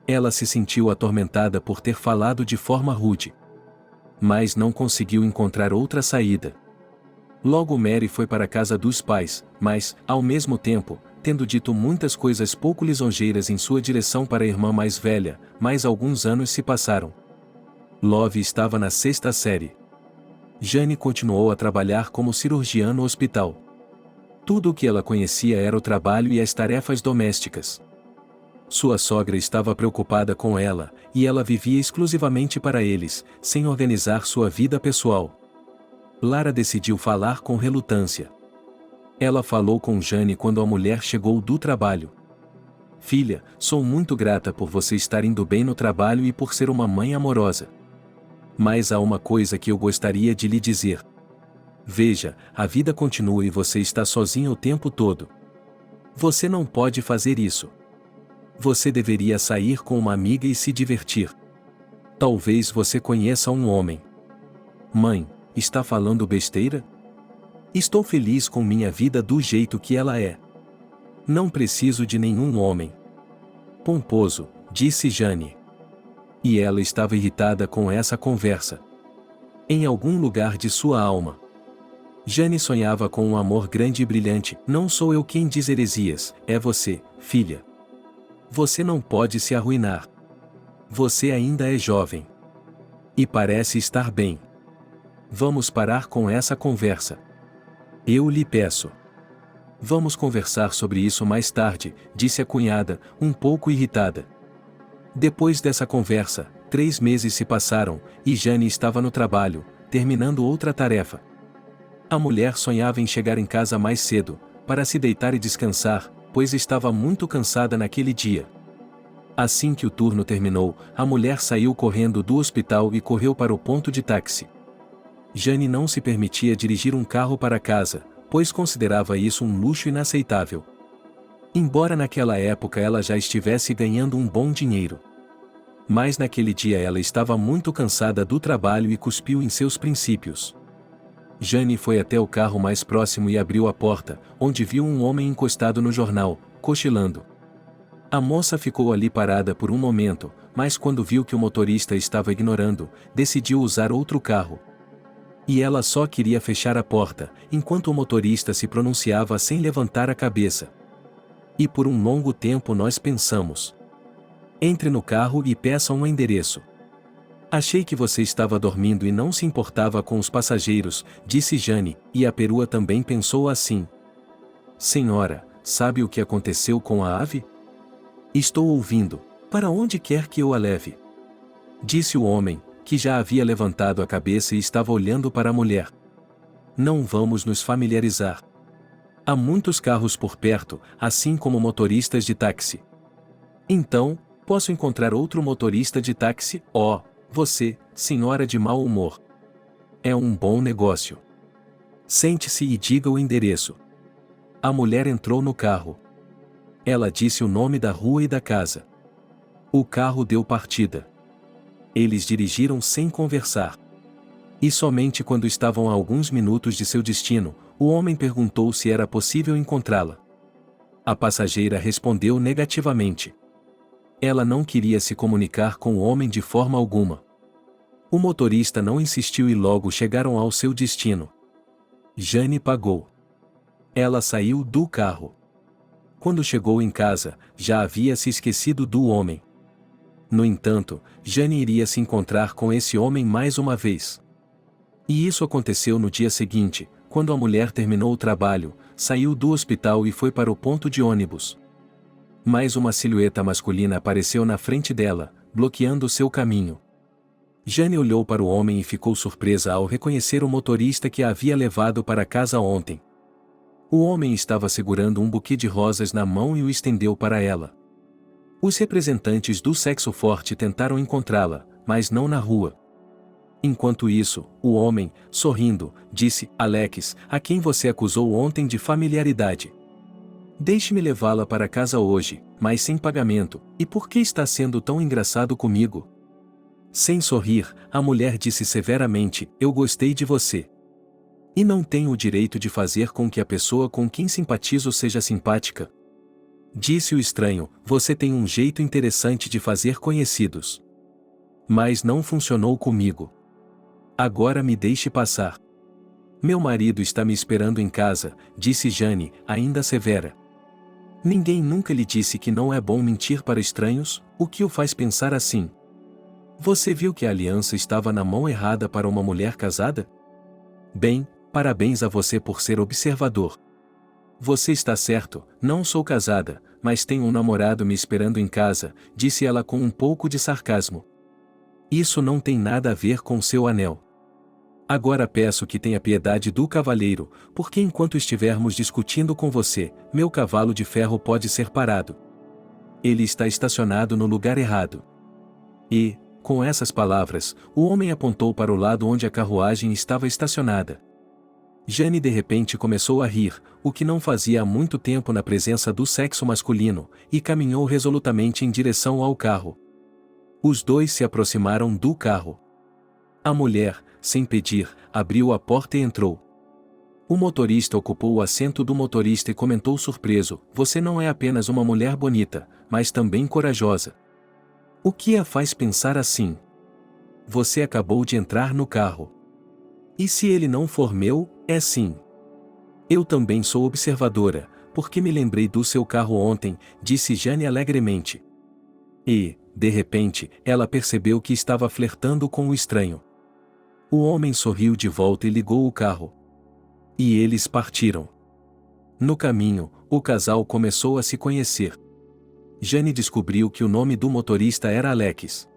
Ela se sentiu atormentada por ter falado de forma rude. Mas não conseguiu encontrar outra saída. Logo Mary foi para a casa dos pais, mas, ao mesmo tempo, tendo dito muitas coisas pouco lisonjeiras em sua direção para a irmã mais velha, mais alguns anos se passaram. Love estava na 6ª série. Jane continuou a trabalhar como cirurgiã no hospital. Tudo o que ela conhecia era o trabalho e as tarefas domésticas. Sua sogra estava preocupada com ela, e ela vivia exclusivamente para eles, sem organizar sua vida pessoal. Lara decidiu falar com relutância. Ela falou com Jane quando a mulher chegou do trabalho. "Filha, sou muito grata por você estar indo bem no trabalho e por ser uma mãe amorosa. Mas há uma coisa que eu gostaria de lhe dizer. Veja, a vida continua e você está sozinha o tempo todo. Você não pode fazer isso. Você deveria sair com uma amiga e se divertir. Talvez você conheça um homem." "Mãe, está falando besteira? Estou feliz com minha vida do jeito que ela é. Não preciso de nenhum homem." "Pomposo", disse Jane. E ela estava irritada com essa conversa. Em algum lugar de sua alma, Jane sonhava com um amor grande e brilhante. "Não sou eu quem diz heresias, é você, filha. Você não pode se arruinar. Você ainda é jovem. E parece estar bem. Vamos parar com essa conversa. Eu lhe peço. Vamos conversar sobre isso mais tarde", disse a cunhada, um pouco irritada. Depois dessa conversa, 3 meses se passaram, e Jane estava no trabalho, terminando outra tarefa. A mulher sonhava em chegar em casa mais cedo, para se deitar e descansar, pois estava muito cansada naquele dia. Assim que o turno terminou, a mulher saiu correndo do hospital e correu para o ponto de táxi. Jane não se permitia dirigir um carro para casa, pois considerava isso um luxo inaceitável. Embora naquela época ela já estivesse ganhando um bom dinheiro. Mas naquele dia ela estava muito cansada do trabalho e cuspiu em seus princípios. Jane foi até o carro mais próximo e abriu a porta, onde viu um homem encostado no jornal, cochilando. A moça ficou ali parada por um momento, mas quando viu que o motorista estava ignorando, decidiu usar outro carro. E ela só queria fechar a porta, enquanto o motorista se pronunciava sem levantar a cabeça. E por um longo tempo nós pensamos. "Entre no carro e peça um endereço. Achei que você estava dormindo e não se importava com os passageiros", disse Jane, e a perua também pensou assim. "Senhora, sabe o que aconteceu com a ave?" "Estou ouvindo. Para onde quer que eu a leve?" disse o homem, que já havia levantado a cabeça e estava olhando para a mulher. Não vamos nos familiarizar. Há muitos carros por perto, assim como motoristas de táxi. Então, posso encontrar outro motorista de táxi? Oh, você, senhora de mau humor. É um bom negócio. Sente-se e diga o endereço. A mulher entrou no carro. Ela disse o nome da rua e da casa. O carro deu partida. Eles dirigiram sem conversar. E somente quando estavam a alguns minutos de seu destino, o homem perguntou se era possível encontrá-la. A passageira respondeu negativamente. Ela não queria se comunicar com o homem de forma alguma. O motorista não insistiu e logo chegaram ao seu destino. Jane pagou. Ela saiu do carro. Quando chegou em casa, já havia se esquecido do homem. No entanto, Jane iria se encontrar com esse homem mais uma vez. E isso aconteceu no dia seguinte, quando a mulher terminou o trabalho, saiu do hospital e foi para o ponto de ônibus. Mais uma silhueta masculina apareceu na frente dela, bloqueando seu caminho. Jane olhou para o homem e ficou surpresa ao reconhecer o motorista que a havia levado para casa ontem. O homem estava segurando um buquê de rosas na mão e o estendeu para ela. Os representantes do sexo forte tentaram encontrá-la, mas não na rua. Enquanto isso, o homem, sorrindo, disse: Alex, a quem você acusou ontem de familiaridade. Deixe-me levá-la para casa hoje, mas sem pagamento, e por que está sendo tão engraçado comigo? Sem sorrir, a mulher disse severamente: Eu gostei de você. E não tenho o direito de fazer com que a pessoa com quem simpatizo seja simpática. Disse o estranho: Você tem um jeito interessante de fazer conhecidos. Mas não funcionou comigo. Agora me deixe passar. Meu marido está me esperando em casa, disse Jane, ainda severa. Ninguém nunca lhe disse que não é bom mentir para estranhos? O que o faz pensar assim? Você viu que a aliança estava na mão errada para uma mulher casada? Bem, parabéns a você por ser observador. Você está certo, não sou casada, mas tenho um namorado me esperando em casa, disse ela com um pouco de sarcasmo. Isso não tem nada a ver com seu anel. Agora peço que tenha piedade do cavalheiro, porque enquanto estivermos discutindo com você, meu cavalo de ferro pode ser parado. Ele está estacionado no lugar errado. E, com essas palavras, o homem apontou para o lado onde a carruagem estava estacionada. Jane de repente começou a rir, o que não fazia há muito tempo na presença do sexo masculino, e caminhou resolutamente em direção ao carro. Os dois se aproximaram do carro. A mulher, sem pedir, abriu a porta e entrou. O motorista ocupou o assento do motorista e comentou surpreso: Você não é apenas uma mulher bonita, mas também corajosa. O que a faz pensar assim? Você acabou de entrar no carro. E se ele não for meu, é sim. Eu também sou observadora, porque me lembrei do seu carro ontem, disse Jane alegremente. E, de repente, ela percebeu que estava flertando com o estranho. O homem sorriu de volta e ligou o carro. E eles partiram. No caminho, o casal começou a se conhecer. Jane descobriu que o nome do motorista era Alex.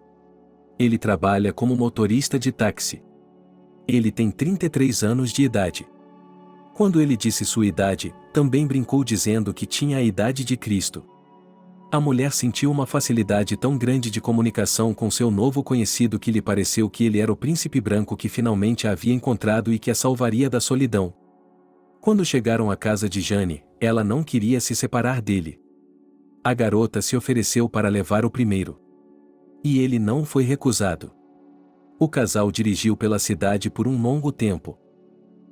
Ele trabalha como motorista de táxi. Ele tem 33 anos de idade. Quando ele disse sua idade, também brincou dizendo que tinha a idade de Cristo. A mulher sentiu uma facilidade tão grande de comunicação com seu novo conhecido que lhe pareceu que ele era o príncipe branco que finalmente a havia encontrado e que a salvaria da solidão. Quando chegaram à casa de Jane, ela não queria se separar dele. A garota se ofereceu para levar o primeiro. E ele não foi recusado. O casal dirigiu pela cidade por um longo tempo.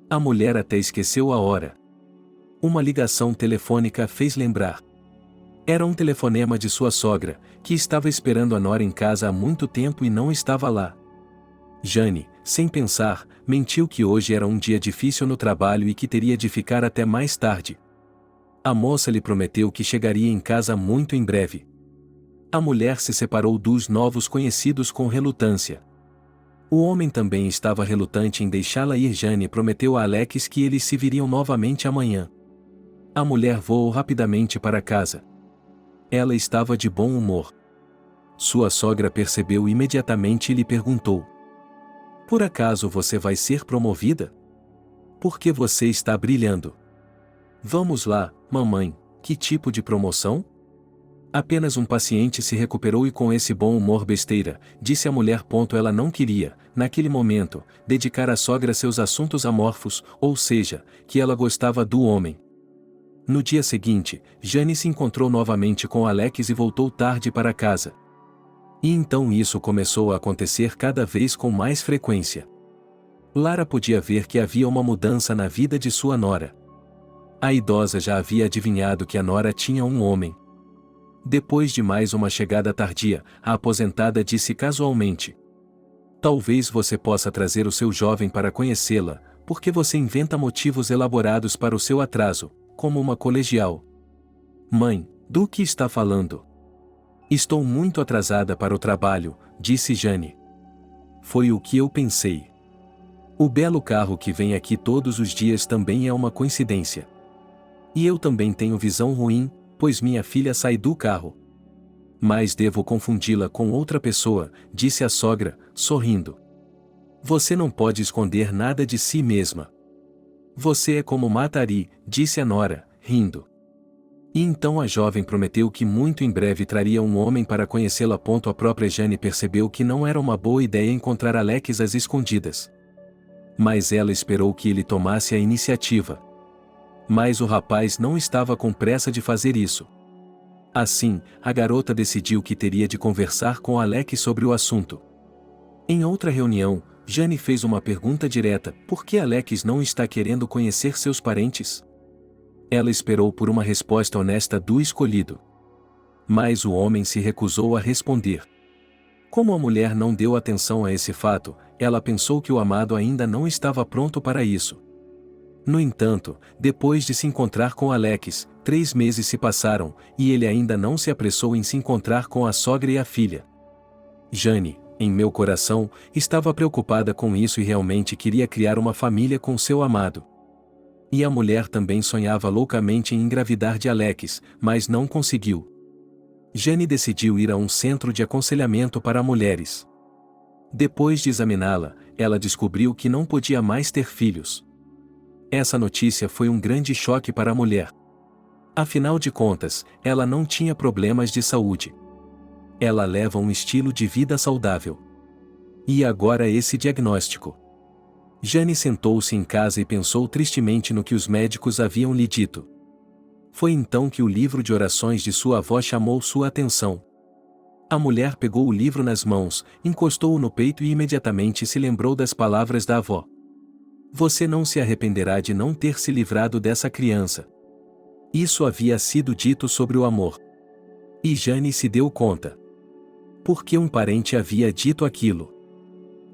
A mulher até esqueceu a hora. Uma ligação telefônica a fez lembrar. Era um telefonema de sua sogra, que estava esperando a nora em casa há muito tempo e não estava lá. Jane, sem pensar, mentiu que hoje era um dia difícil no trabalho e que teria de ficar até mais tarde. A moça lhe prometeu que chegaria em casa muito em breve. A mulher se separou dos novos conhecidos com relutância. O homem também estava relutante em deixá-la ir. Jane prometeu a Alex que eles se viriam novamente amanhã. A mulher voou rapidamente para casa. Ela estava de bom humor. Sua sogra percebeu imediatamente e lhe perguntou: Por acaso você vai ser promovida? Por que você está brilhando? Vamos lá, mamãe, que tipo de promoção? Apenas um paciente se recuperou e com esse bom humor besteira, disse a mulher. Ela não queria, naquele momento, dedicar à sogra seus assuntos amorfos, ou seja, que ela gostava do homem. No dia seguinte, Jane se encontrou novamente com Alex e voltou tarde para casa. E então isso começou a acontecer cada vez com mais frequência. Lara podia ver que havia uma mudança na vida de sua nora. A idosa já havia adivinhado que a nora tinha um homem. Depois de mais uma chegada tardia, a aposentada disse casualmente: talvez você possa trazer o seu jovem para conhecê-la, porque você inventa motivos elaborados para o seu atraso, como uma colegial. Mãe, do que está falando? Estou muito atrasada para o trabalho, disse Jane. Foi o que eu pensei. O belo carro que vem aqui todos os dias também é uma coincidência. E eu também tenho visão ruim, pois minha filha sai do carro. Mas devo confundi-la com outra pessoa, disse a sogra, sorrindo. Você não pode esconder nada de si mesma. Você é como Matari, disse a nora, rindo. E então a jovem prometeu que muito em breve traria um homem para conhecê-la. A própria Jane percebeu que não era uma boa ideia encontrar Alex às escondidas. Mas ela esperou que ele tomasse a iniciativa. Mas o rapaz não estava com pressa de fazer isso. Assim, a garota decidiu que teria de conversar com Alex sobre o assunto. Em outra reunião, Jane fez uma pergunta direta: por que Alex não está querendo conhecer seus parentes? Ela esperou por uma resposta honesta do escolhido. Mas o homem se recusou a responder. Como a mulher não deu atenção a esse fato, ela pensou que o amado ainda não estava pronto para isso. No entanto, depois de se encontrar com Alex, 3 meses se passaram, e ele ainda não se apressou em se encontrar com a sogra e a filha. Jane, em meu coração, estava preocupada com isso e realmente queria criar uma família com seu amado. E a mulher também sonhava loucamente em engravidar de Alex, mas não conseguiu. Jane decidiu ir a um centro de aconselhamento para mulheres. Depois de examiná-la, ela descobriu que não podia mais ter filhos. Essa notícia foi um grande choque para a mulher. Afinal de contas, ela não tinha problemas de saúde. Ela leva um estilo de vida saudável. E agora esse diagnóstico. Jane sentou-se em casa e pensou tristemente no que os médicos haviam lhe dito. Foi então que o livro de orações de sua avó chamou sua atenção. A mulher pegou o livro nas mãos, encostou-o no peito e imediatamente se lembrou das palavras da avó. Você não se arrependerá de não ter se livrado dessa criança. Isso havia sido dito sobre o amor. E Jane se deu conta. Porque um parente havia dito aquilo.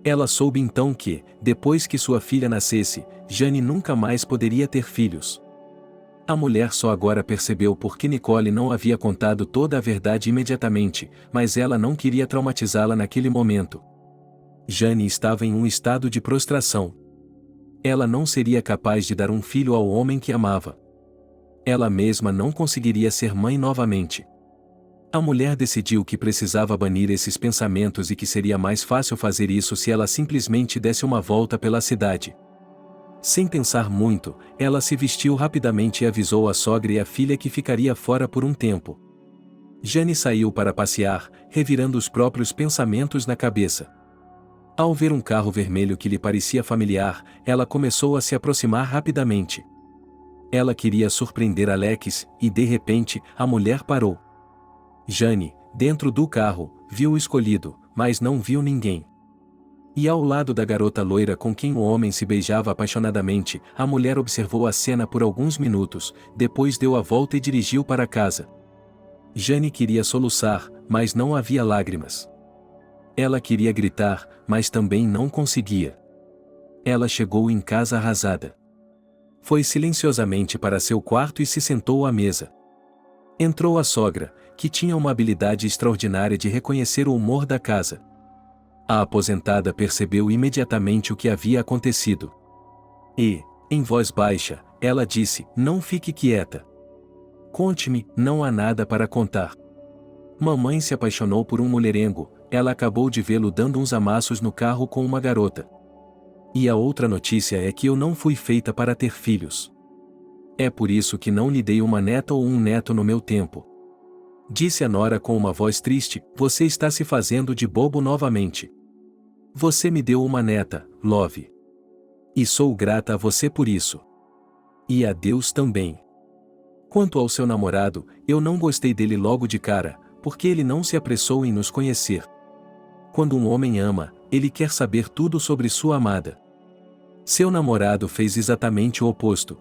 Ela soube então que, depois que sua filha nascesse, Jane nunca mais poderia ter filhos. A mulher só agora percebeu por que Nicole não havia contado toda a verdade imediatamente, mas ela não queria traumatizá-la naquele momento. Jane estava em um estado de prostração. Ela não seria capaz de dar um filho ao homem que amava. Ela mesma não conseguiria ser mãe novamente. A mulher decidiu que precisava banir esses pensamentos e que seria mais fácil fazer isso se ela simplesmente desse uma volta pela cidade. Sem pensar muito, ela se vestiu rapidamente e avisou a sogra e a filha que ficaria fora por um tempo. Jane saiu para passear, revirando os próprios pensamentos na cabeça. Ao ver um carro vermelho que lhe parecia familiar, ela começou a se aproximar rapidamente. Ela queria surpreender Alex, e de repente, a mulher parou. Jane, dentro do carro, viu o escolhido, mas não viu ninguém. E ao lado da garota loira com quem o homem se beijava apaixonadamente, a mulher observou a cena por alguns minutos, depois deu a volta e dirigiu para casa. Jane queria soluçar, mas não havia lágrimas. Ela queria gritar, mas também não conseguia. Ela chegou em casa arrasada. Foi silenciosamente para seu quarto e se sentou à mesa. Entrou a sogra, que tinha uma habilidade extraordinária de reconhecer o humor da casa. A aposentada percebeu imediatamente o que havia acontecido. E, em voz baixa, ela disse: não fique quieta. Conte-me, não há nada para contar. Mamãe se apaixonou por um mulherengo, ela acabou de vê-lo dando uns amassos no carro com uma garota. E a outra notícia é que eu não fui feita para ter filhos. É por isso que não lhe dei uma neta ou um neto no meu tempo. Disse a nora com uma voz triste, você está se fazendo de bobo novamente. Você me deu uma neta, Love. E sou grata a você por isso. E a Deus também. Quanto ao seu namorado, eu não gostei dele logo de cara, porque ele não se apressou em nos conhecer. Quando um homem ama, ele quer saber tudo sobre sua amada. Seu namorado fez exatamente o oposto.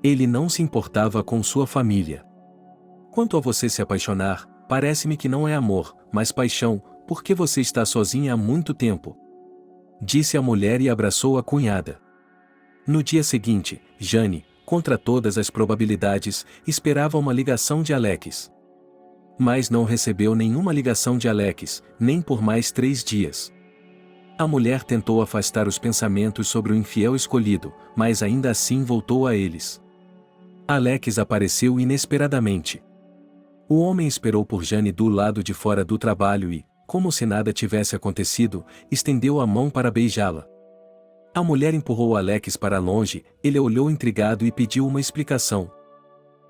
Ele não se importava com sua família. Quanto a você se apaixonar, parece-me que não é amor, mas paixão, porque você está sozinha há muito tempo. Disse a mulher e abraçou a cunhada. No dia seguinte, Jane, contra todas as probabilidades, esperava uma ligação de Alex. Mas não recebeu nenhuma ligação de Alex, nem por mais 3 dias. A mulher tentou afastar os pensamentos sobre o infiel escolhido, mas ainda assim voltou a eles. Alex apareceu inesperadamente. O homem esperou por Jane do lado de fora do trabalho e, como se nada tivesse acontecido, estendeu a mão para beijá-la. A mulher empurrou Alex para longe, ele olhou intrigado e pediu uma explicação.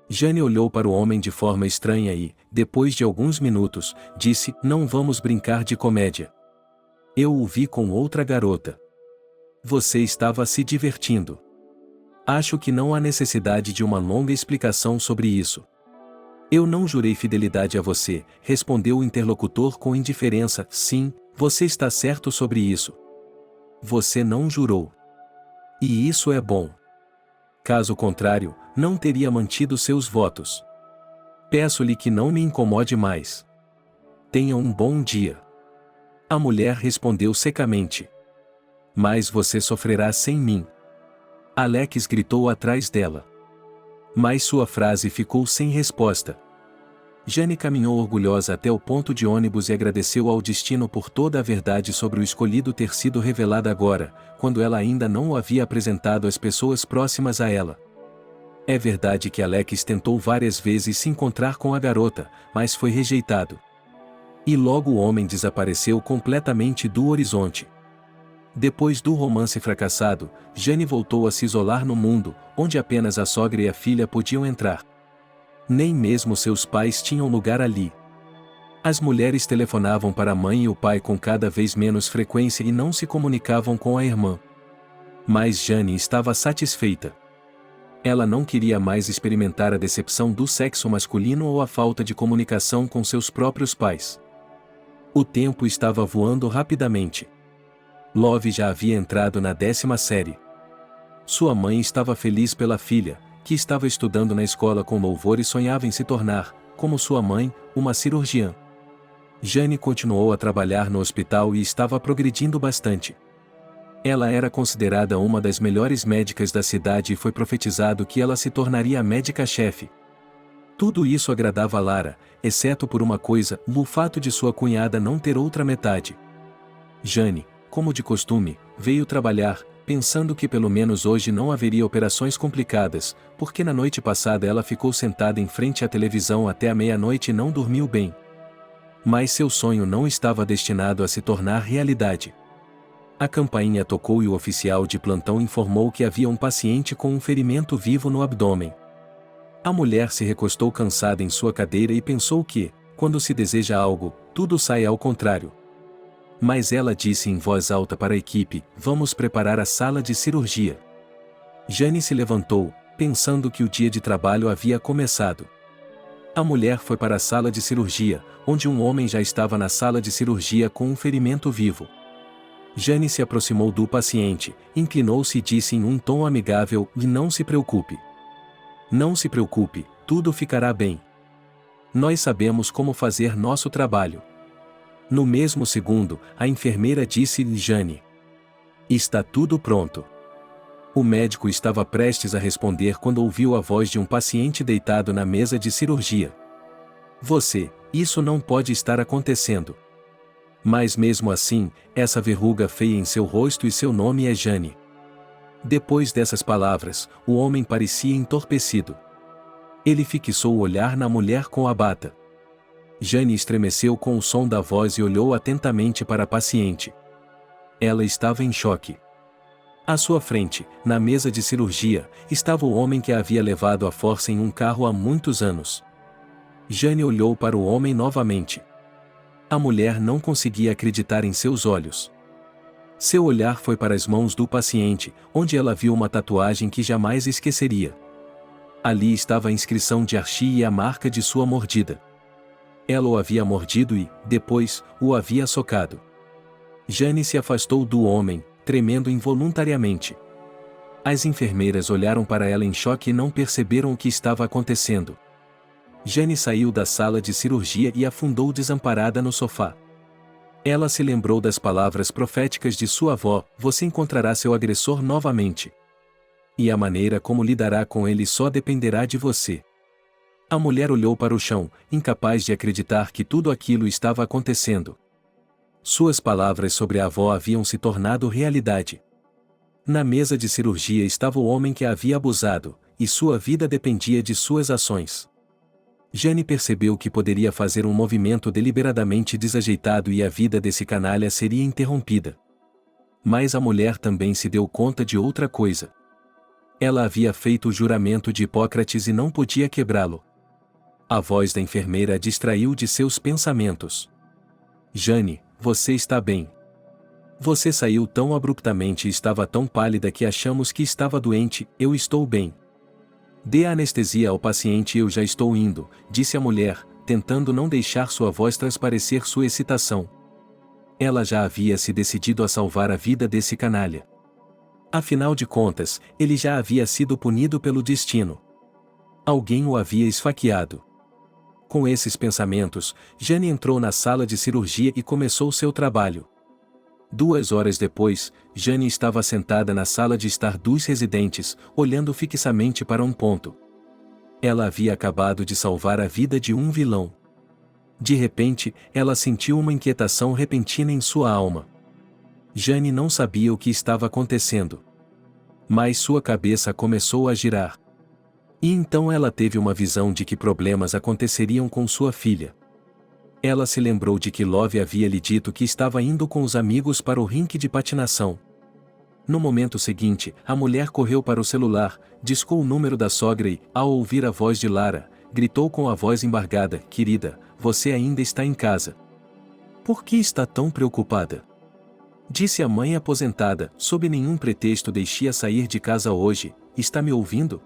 Jane olhou para o homem de forma estranha e, depois de alguns minutos, disse, não vamos brincar de comédia. Eu o vi com outra garota. Você estava se divertindo. Acho que não há necessidade de uma longa explicação sobre isso. Eu não jurei fidelidade a você, respondeu o interlocutor com indiferença, sim, você está certo sobre isso. Você não jurou. E isso é bom. Caso contrário, não teria mantido seus votos. Peço-lhe que não me incomode mais. Tenha um bom dia. A mulher respondeu secamente. Mas você sofrerá sem mim. Alex gritou atrás dela. Mas sua frase ficou sem resposta. Jane caminhou orgulhosa até o ponto de ônibus e agradeceu ao destino por toda a verdade sobre o escolhido ter sido revelada agora, quando ela ainda não o havia apresentado às pessoas próximas a ela. É verdade que Alex tentou várias vezes se encontrar com a garota, mas foi rejeitado. E logo o homem desapareceu completamente do horizonte. Depois do romance fracassado, Jane voltou a se isolar no mundo, onde apenas a sogra e a filha podiam entrar. Nem mesmo seus pais tinham lugar ali. As mulheres telefonavam para a mãe e o pai com cada vez menos frequência e não se comunicavam com a irmã. Mas Jane estava satisfeita. Ela não queria mais experimentar a decepção do sexo masculino ou a falta de comunicação com seus próprios pais. O tempo estava voando rapidamente. Love já havia entrado na 10ª série. Sua mãe estava feliz pela filha, que estava estudando na escola com louvor e sonhava em se tornar, como sua mãe, uma cirurgiã. Jane continuou a trabalhar no hospital e estava progredindo bastante. Ela era considerada uma das melhores médicas da cidade e foi profetizado que ela se tornaria a médica-chefe. Tudo isso agradava a Lara, exceto por uma coisa, o fato de sua cunhada não ter outra metade. Jane, como de costume, veio trabalhar, pensando que pelo menos hoje não haveria operações complicadas, porque na noite passada ela ficou sentada em frente à televisão até a meia-noite e não dormiu bem. Mas seu sonho não estava destinado a se tornar realidade. A campainha tocou e o oficial de plantão informou que havia um paciente com um ferimento vivo no abdômen. A mulher se recostou cansada em sua cadeira e pensou que, quando se deseja algo, tudo sai ao contrário. Mas ela disse em voz alta para a equipe, vamos preparar a sala de cirurgia. Jane se levantou, pensando que o dia de trabalho havia começado. A mulher foi para a sala de cirurgia, onde um homem já estava na sala de cirurgia com um ferimento vivo. Jane se aproximou do paciente, inclinou-se e disse em um tom amigável, não se preocupe. Não se preocupe, tudo ficará bem. Nós sabemos como fazer nosso trabalho. No mesmo segundo, a enfermeira disse-lhe Jane. Está tudo pronto. O médico estava prestes a responder quando ouviu a voz de um paciente deitado na mesa de cirurgia. Isso não pode estar acontecendo. Mas mesmo assim, essa verruga feia em seu rosto e seu nome é Jane. Depois dessas palavras, o homem parecia entorpecido. Ele fixou o olhar na mulher com a bata. Jane estremeceu com o som da voz e olhou atentamente para a paciente. Ela estava em choque. À sua frente, na mesa de cirurgia, estava o homem que a havia levado à força em um carro há muitos anos. Jane olhou para o homem novamente. A mulher não conseguia acreditar em seus olhos. Seu olhar foi para as mãos do paciente, onde ela viu uma tatuagem que jamais esqueceria. Ali estava a inscrição de Archie e a marca de sua mordida. Ela o havia mordido e, depois, o havia socado. Jane se afastou do homem, tremendo involuntariamente. As enfermeiras olharam para ela em choque e não perceberam o que estava acontecendo. Jane saiu da sala de cirurgia e afundou desamparada no sofá. Ela se lembrou das palavras proféticas de sua avó: "Você encontrará seu agressor novamente. E a maneira como lidará com ele só dependerá de você." A mulher olhou para o chão, incapaz de acreditar que tudo aquilo estava acontecendo. Suas palavras sobre a avó haviam se tornado realidade. Na mesa de cirurgia estava o homem que a havia abusado, e sua vida dependia de suas ações. Jane percebeu que poderia fazer um movimento deliberadamente desajeitado e a vida desse canalha seria interrompida. Mas a mulher também se deu conta de outra coisa. Ela havia feito o juramento de Hipócrates e não podia quebrá-lo. A voz da enfermeira a distraiu de seus pensamentos. "Jane, você está bem. Você saiu tão abruptamente e estava tão pálida que achamos que estava doente." "Eu estou bem. Dê a anestesia ao paciente e eu já estou indo", disse a mulher, tentando não deixar sua voz transparecer sua excitação. Ela já havia se decidido a salvar a vida desse canalha. Afinal de contas, ele já havia sido punido pelo destino. Alguém o havia esfaqueado. Com esses pensamentos, Jane entrou na sala de cirurgia e começou seu trabalho. 2 horas depois, Jane estava sentada na sala de estar dos residentes, olhando fixamente para um ponto. Ela havia acabado de salvar a vida de um vilão. De repente, ela sentiu uma inquietação repentina em sua alma. Jane não sabia o que estava acontecendo. Mas sua cabeça começou a girar. E então ela teve uma visão de que problemas aconteceriam com sua filha. Ela se lembrou de que Love havia lhe dito que estava indo com os amigos para o rink de patinação. No momento seguinte, a mulher correu para o celular, discou o número da sogra e, ao ouvir a voz de Lara, gritou com a voz embargada: "Querida, você ainda está em casa. Por que está tão preocupada?" Disse a mãe aposentada: "Sob nenhum pretexto deixe-a sair de casa hoje. Está me ouvindo?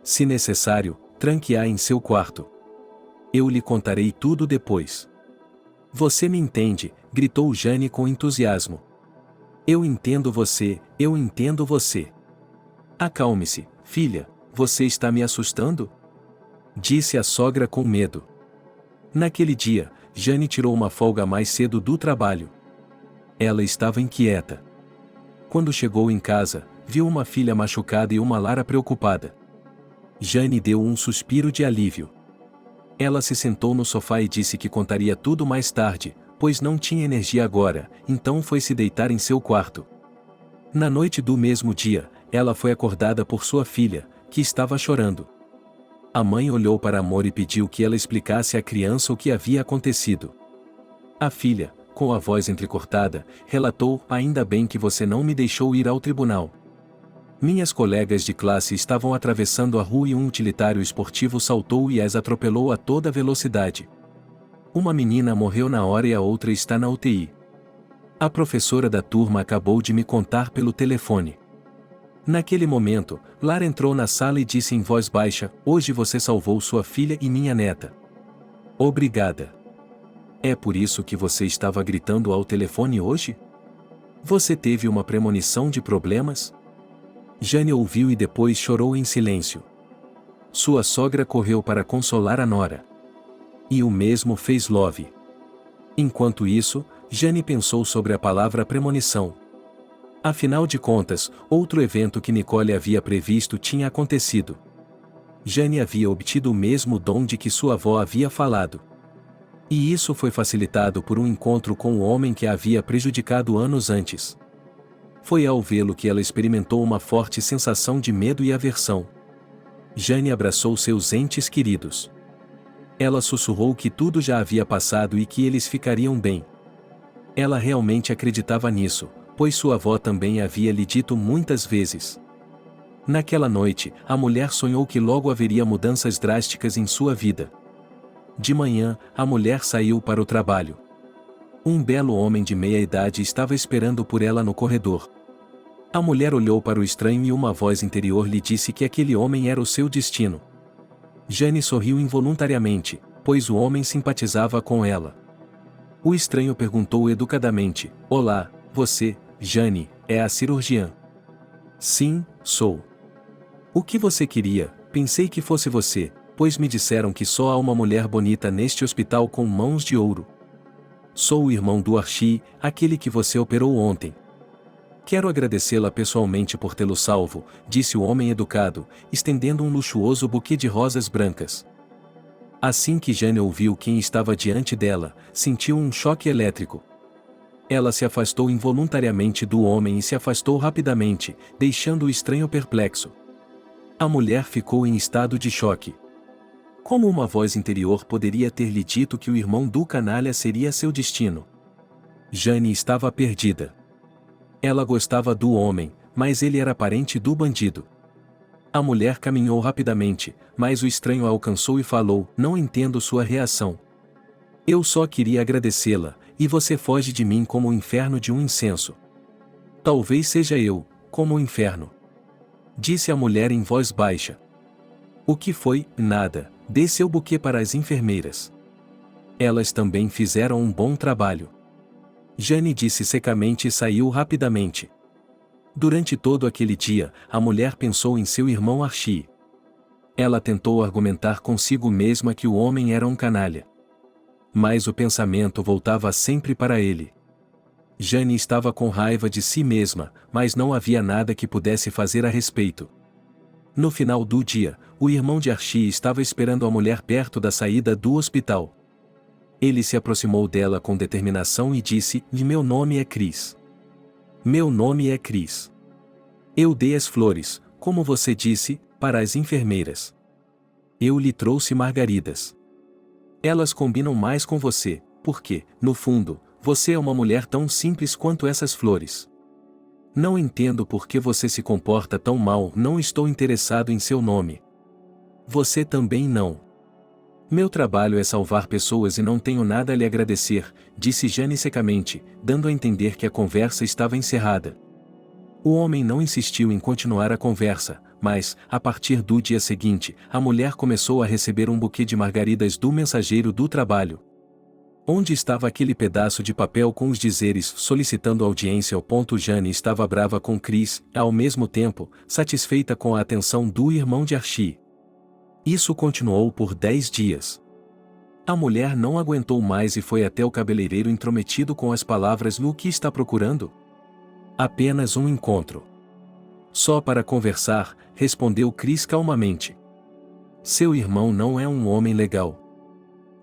Se necessário, tranque-a em seu quarto. Eu lhe contarei tudo depois." "Você me entende", gritou Jane com entusiasmo. "Eu entendo você, eu entendo você." "Acalme-se, filha, você está me assustando?" disse a sogra com medo. Naquele dia, Jane tirou uma folga mais cedo do trabalho. Ela estava inquieta. Quando chegou em casa, viu uma filha machucada e uma Lara preocupada. Jane deu um suspiro de alívio. Ela se sentou no sofá e disse que contaria tudo mais tarde, pois não tinha energia agora, então foi se deitar em seu quarto. Na noite do mesmo dia, ela foi acordada por sua filha, que estava chorando. A mãe olhou para Amor e pediu que ela explicasse à criança o que havia acontecido. A filha, com a voz entrecortada, relatou: "Ainda bem que você não me deixou ir ao tribunal. Minhas colegas de classe estavam atravessando a rua e um utilitário esportivo saltou e as atropelou a toda velocidade. Uma menina morreu na hora e a outra está na UTI. A professora da turma acabou de me contar pelo telefone." Naquele momento, Lara entrou na sala e disse em voz baixa: "Hoje você salvou sua filha e minha neta." "Obrigada. É por isso que você estava gritando ao telefone hoje? Você teve uma premonição de problemas?" Jane ouviu e depois chorou em silêncio. Sua sogra correu para consolar a nora. E o mesmo fez Love. Enquanto isso, Jane pensou sobre a palavra premonição. Afinal de contas, outro evento que Nicole havia previsto tinha acontecido. Jane havia obtido o mesmo dom de que sua avó havia falado. E isso foi facilitado por um encontro com o homem que a havia prejudicado anos antes. Foi ao vê-lo que ela experimentou uma forte sensação de medo e aversão. Jane abraçou seus entes queridos. Ela sussurrou que tudo já havia passado e que eles ficariam bem. Ela realmente acreditava nisso, pois sua avó também havia lhe dito muitas vezes. Naquela noite, a mulher sonhou que logo haveria mudanças drásticas em sua vida. De manhã, a mulher saiu para o trabalho. Um belo homem de meia idade estava esperando por ela no corredor. A mulher olhou para o estranho e uma voz interior lhe disse que aquele homem era o seu destino. Jane sorriu involuntariamente, pois o homem simpatizava com ela. O estranho perguntou educadamente: "Olá, você, Jane, é a cirurgiã?" "Sim, sou." "O que você queria? Pensei que fosse você, pois me disseram que só há uma mulher bonita neste hospital com mãos de ouro." "Sou o irmão do Archie, aquele que você operou ontem." "Quero agradecê-la pessoalmente por tê-lo salvo", disse o homem educado, estendendo um luxuoso buquê de rosas brancas. Assim que Jane ouviu quem estava diante dela, sentiu um choque elétrico. Ela se afastou involuntariamente do homem e se afastou rapidamente, deixando o estranho perplexo. A mulher ficou em estado de choque. Como uma voz interior poderia ter lhe dito que o irmão do canalha seria seu destino? Jane estava perdida. Ela gostava do homem, mas ele era parente do bandido. A mulher caminhou rapidamente, mas o estranho a alcançou e falou: "Não entendo sua reação. Eu só queria agradecê-la, e você foge de mim como o inferno de um incenso." "Talvez seja eu, como o inferno," disse a mulher em voz baixa. "O que foi? Nada. Dê seu buquê para as enfermeiras. Elas também fizeram um bom trabalho." Jane disse secamente e saiu rapidamente. Durante todo aquele dia, a mulher pensou em seu irmão Archie. Ela tentou argumentar consigo mesma que o homem era um canalha. Mas o pensamento voltava sempre para ele. Jane estava com raiva de si mesma, mas não havia nada que pudesse fazer a respeito. No final do dia, o irmão de Archie estava esperando a mulher perto da saída do hospital. Ele se aproximou dela com determinação e disse: "Meu nome é Chris. Meu nome é Chris. Eu dei as flores, como você disse, para as enfermeiras. Eu lhe trouxe margaridas. Elas combinam mais com você, porque, no fundo, você é uma mulher tão simples quanto essas flores. Não entendo por que você se comporta tão mal. Não estou interessado em seu nome. Você também não. Meu trabalho é salvar pessoas e não tenho nada a lhe agradecer", disse Jane secamente, dando a entender que a conversa estava encerrada. O homem não insistiu em continuar a conversa, mas, a partir do dia seguinte, a mulher começou a receber um buquê de margaridas do mensageiro do trabalho. Onde estava aquele pedaço de papel com os dizeres solicitando audiência ao ponto? Jane estava brava com Chris, ao mesmo tempo, satisfeita com a atenção do irmão de Archie. Isso continuou por 10 dias. A mulher não aguentou mais e foi até o cabeleireiro intrometido com as palavras: "O que está procurando?" "Apenas um encontro." "Só para conversar", respondeu Chris calmamente. "Seu irmão não é um homem legal.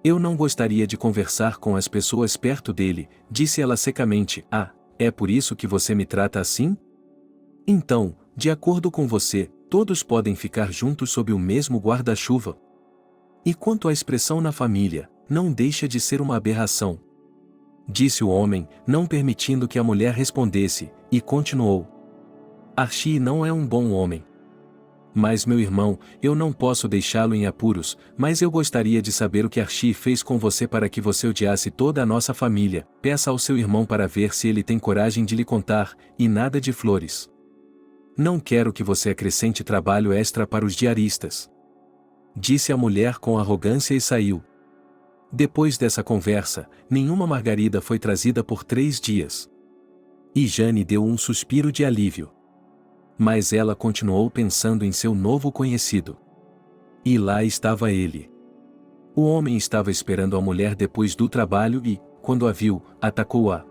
Eu não gostaria de conversar com as pessoas perto dele", disse ela secamente. "Ah, é por isso que você me trata assim? Então, de acordo com você, todos podem ficar juntos sob o mesmo guarda-chuva? E quanto à expressão na família, não deixa de ser uma aberração." Disse o homem, não permitindo que a mulher respondesse, e continuou: "Archie não é um bom homem. Mas meu irmão, eu não posso deixá-lo em apuros, mas eu gostaria de saber o que Archie fez com você para que você odiasse toda a nossa família. Peça ao seu irmão para ver se ele tem coragem de lhe contar, e nada de flores. Não quero que você acrescente trabalho extra para os diaristas." Disse a mulher com arrogância e saiu. Depois dessa conversa, nenhuma margarida foi trazida por 3 dias. E Jane deu um suspiro de alívio. Mas ela continuou pensando em seu novo conhecido. E lá estava ele. O homem estava esperando a mulher depois do trabalho e, quando a viu, atacou-a.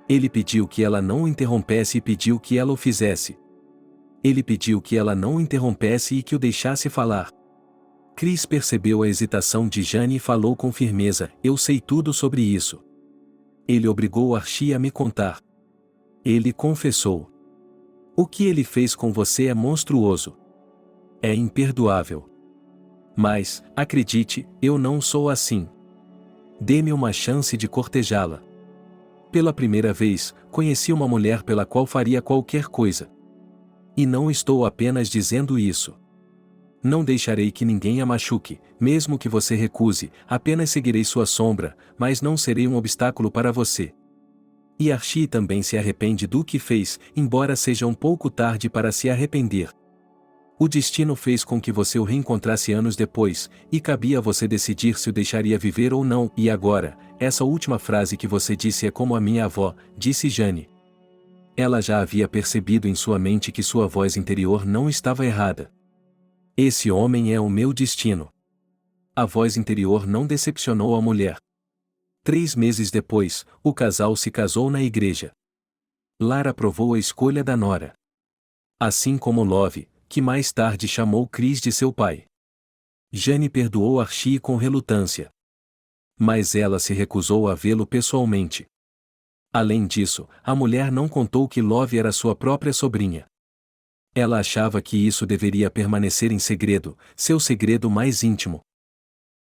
Ele pediu que ela não o interrompesse e pediu que ela o fizesse. Ele pediu que ela não o interrompesse e que o deixasse falar. Chris percebeu a hesitação de Jane e falou com firmeza: "Eu sei tudo sobre isso. Ele obrigou Archie a me contar. Ele confessou. O que ele fez com você é monstruoso. É imperdoável. Mas, acredite, eu não sou assim. Dê-me uma chance de cortejá-la." Pela primeira vez, conheci uma mulher pela qual faria qualquer coisa. E não estou apenas dizendo isso. Não deixarei que ninguém a machuque, mesmo que você recuse, apenas seguirei sua sombra, mas não serei um obstáculo para você. E Archie também se arrepende do que fez, embora seja um pouco tarde para se arrepender. O destino fez com que você o reencontrasse anos depois, e cabia a você decidir se o deixaria viver ou não. E agora, essa última frase que você disse é como a minha avó, disse Jane. Ela já havia percebido em sua mente que sua voz interior não estava errada. Esse homem é o meu destino. A voz interior não decepcionou a mulher. 3 meses depois, o casal se casou na igreja. Lara aprovou a escolha da nora. Assim como Love, que mais tarde chamou Chris de seu pai. Jane perdoou Archie com relutância. Mas ela se recusou a vê-lo pessoalmente. Além disso, a mulher não contou que Love era sua própria sobrinha. Ela achava que isso deveria permanecer em segredo, seu segredo mais íntimo.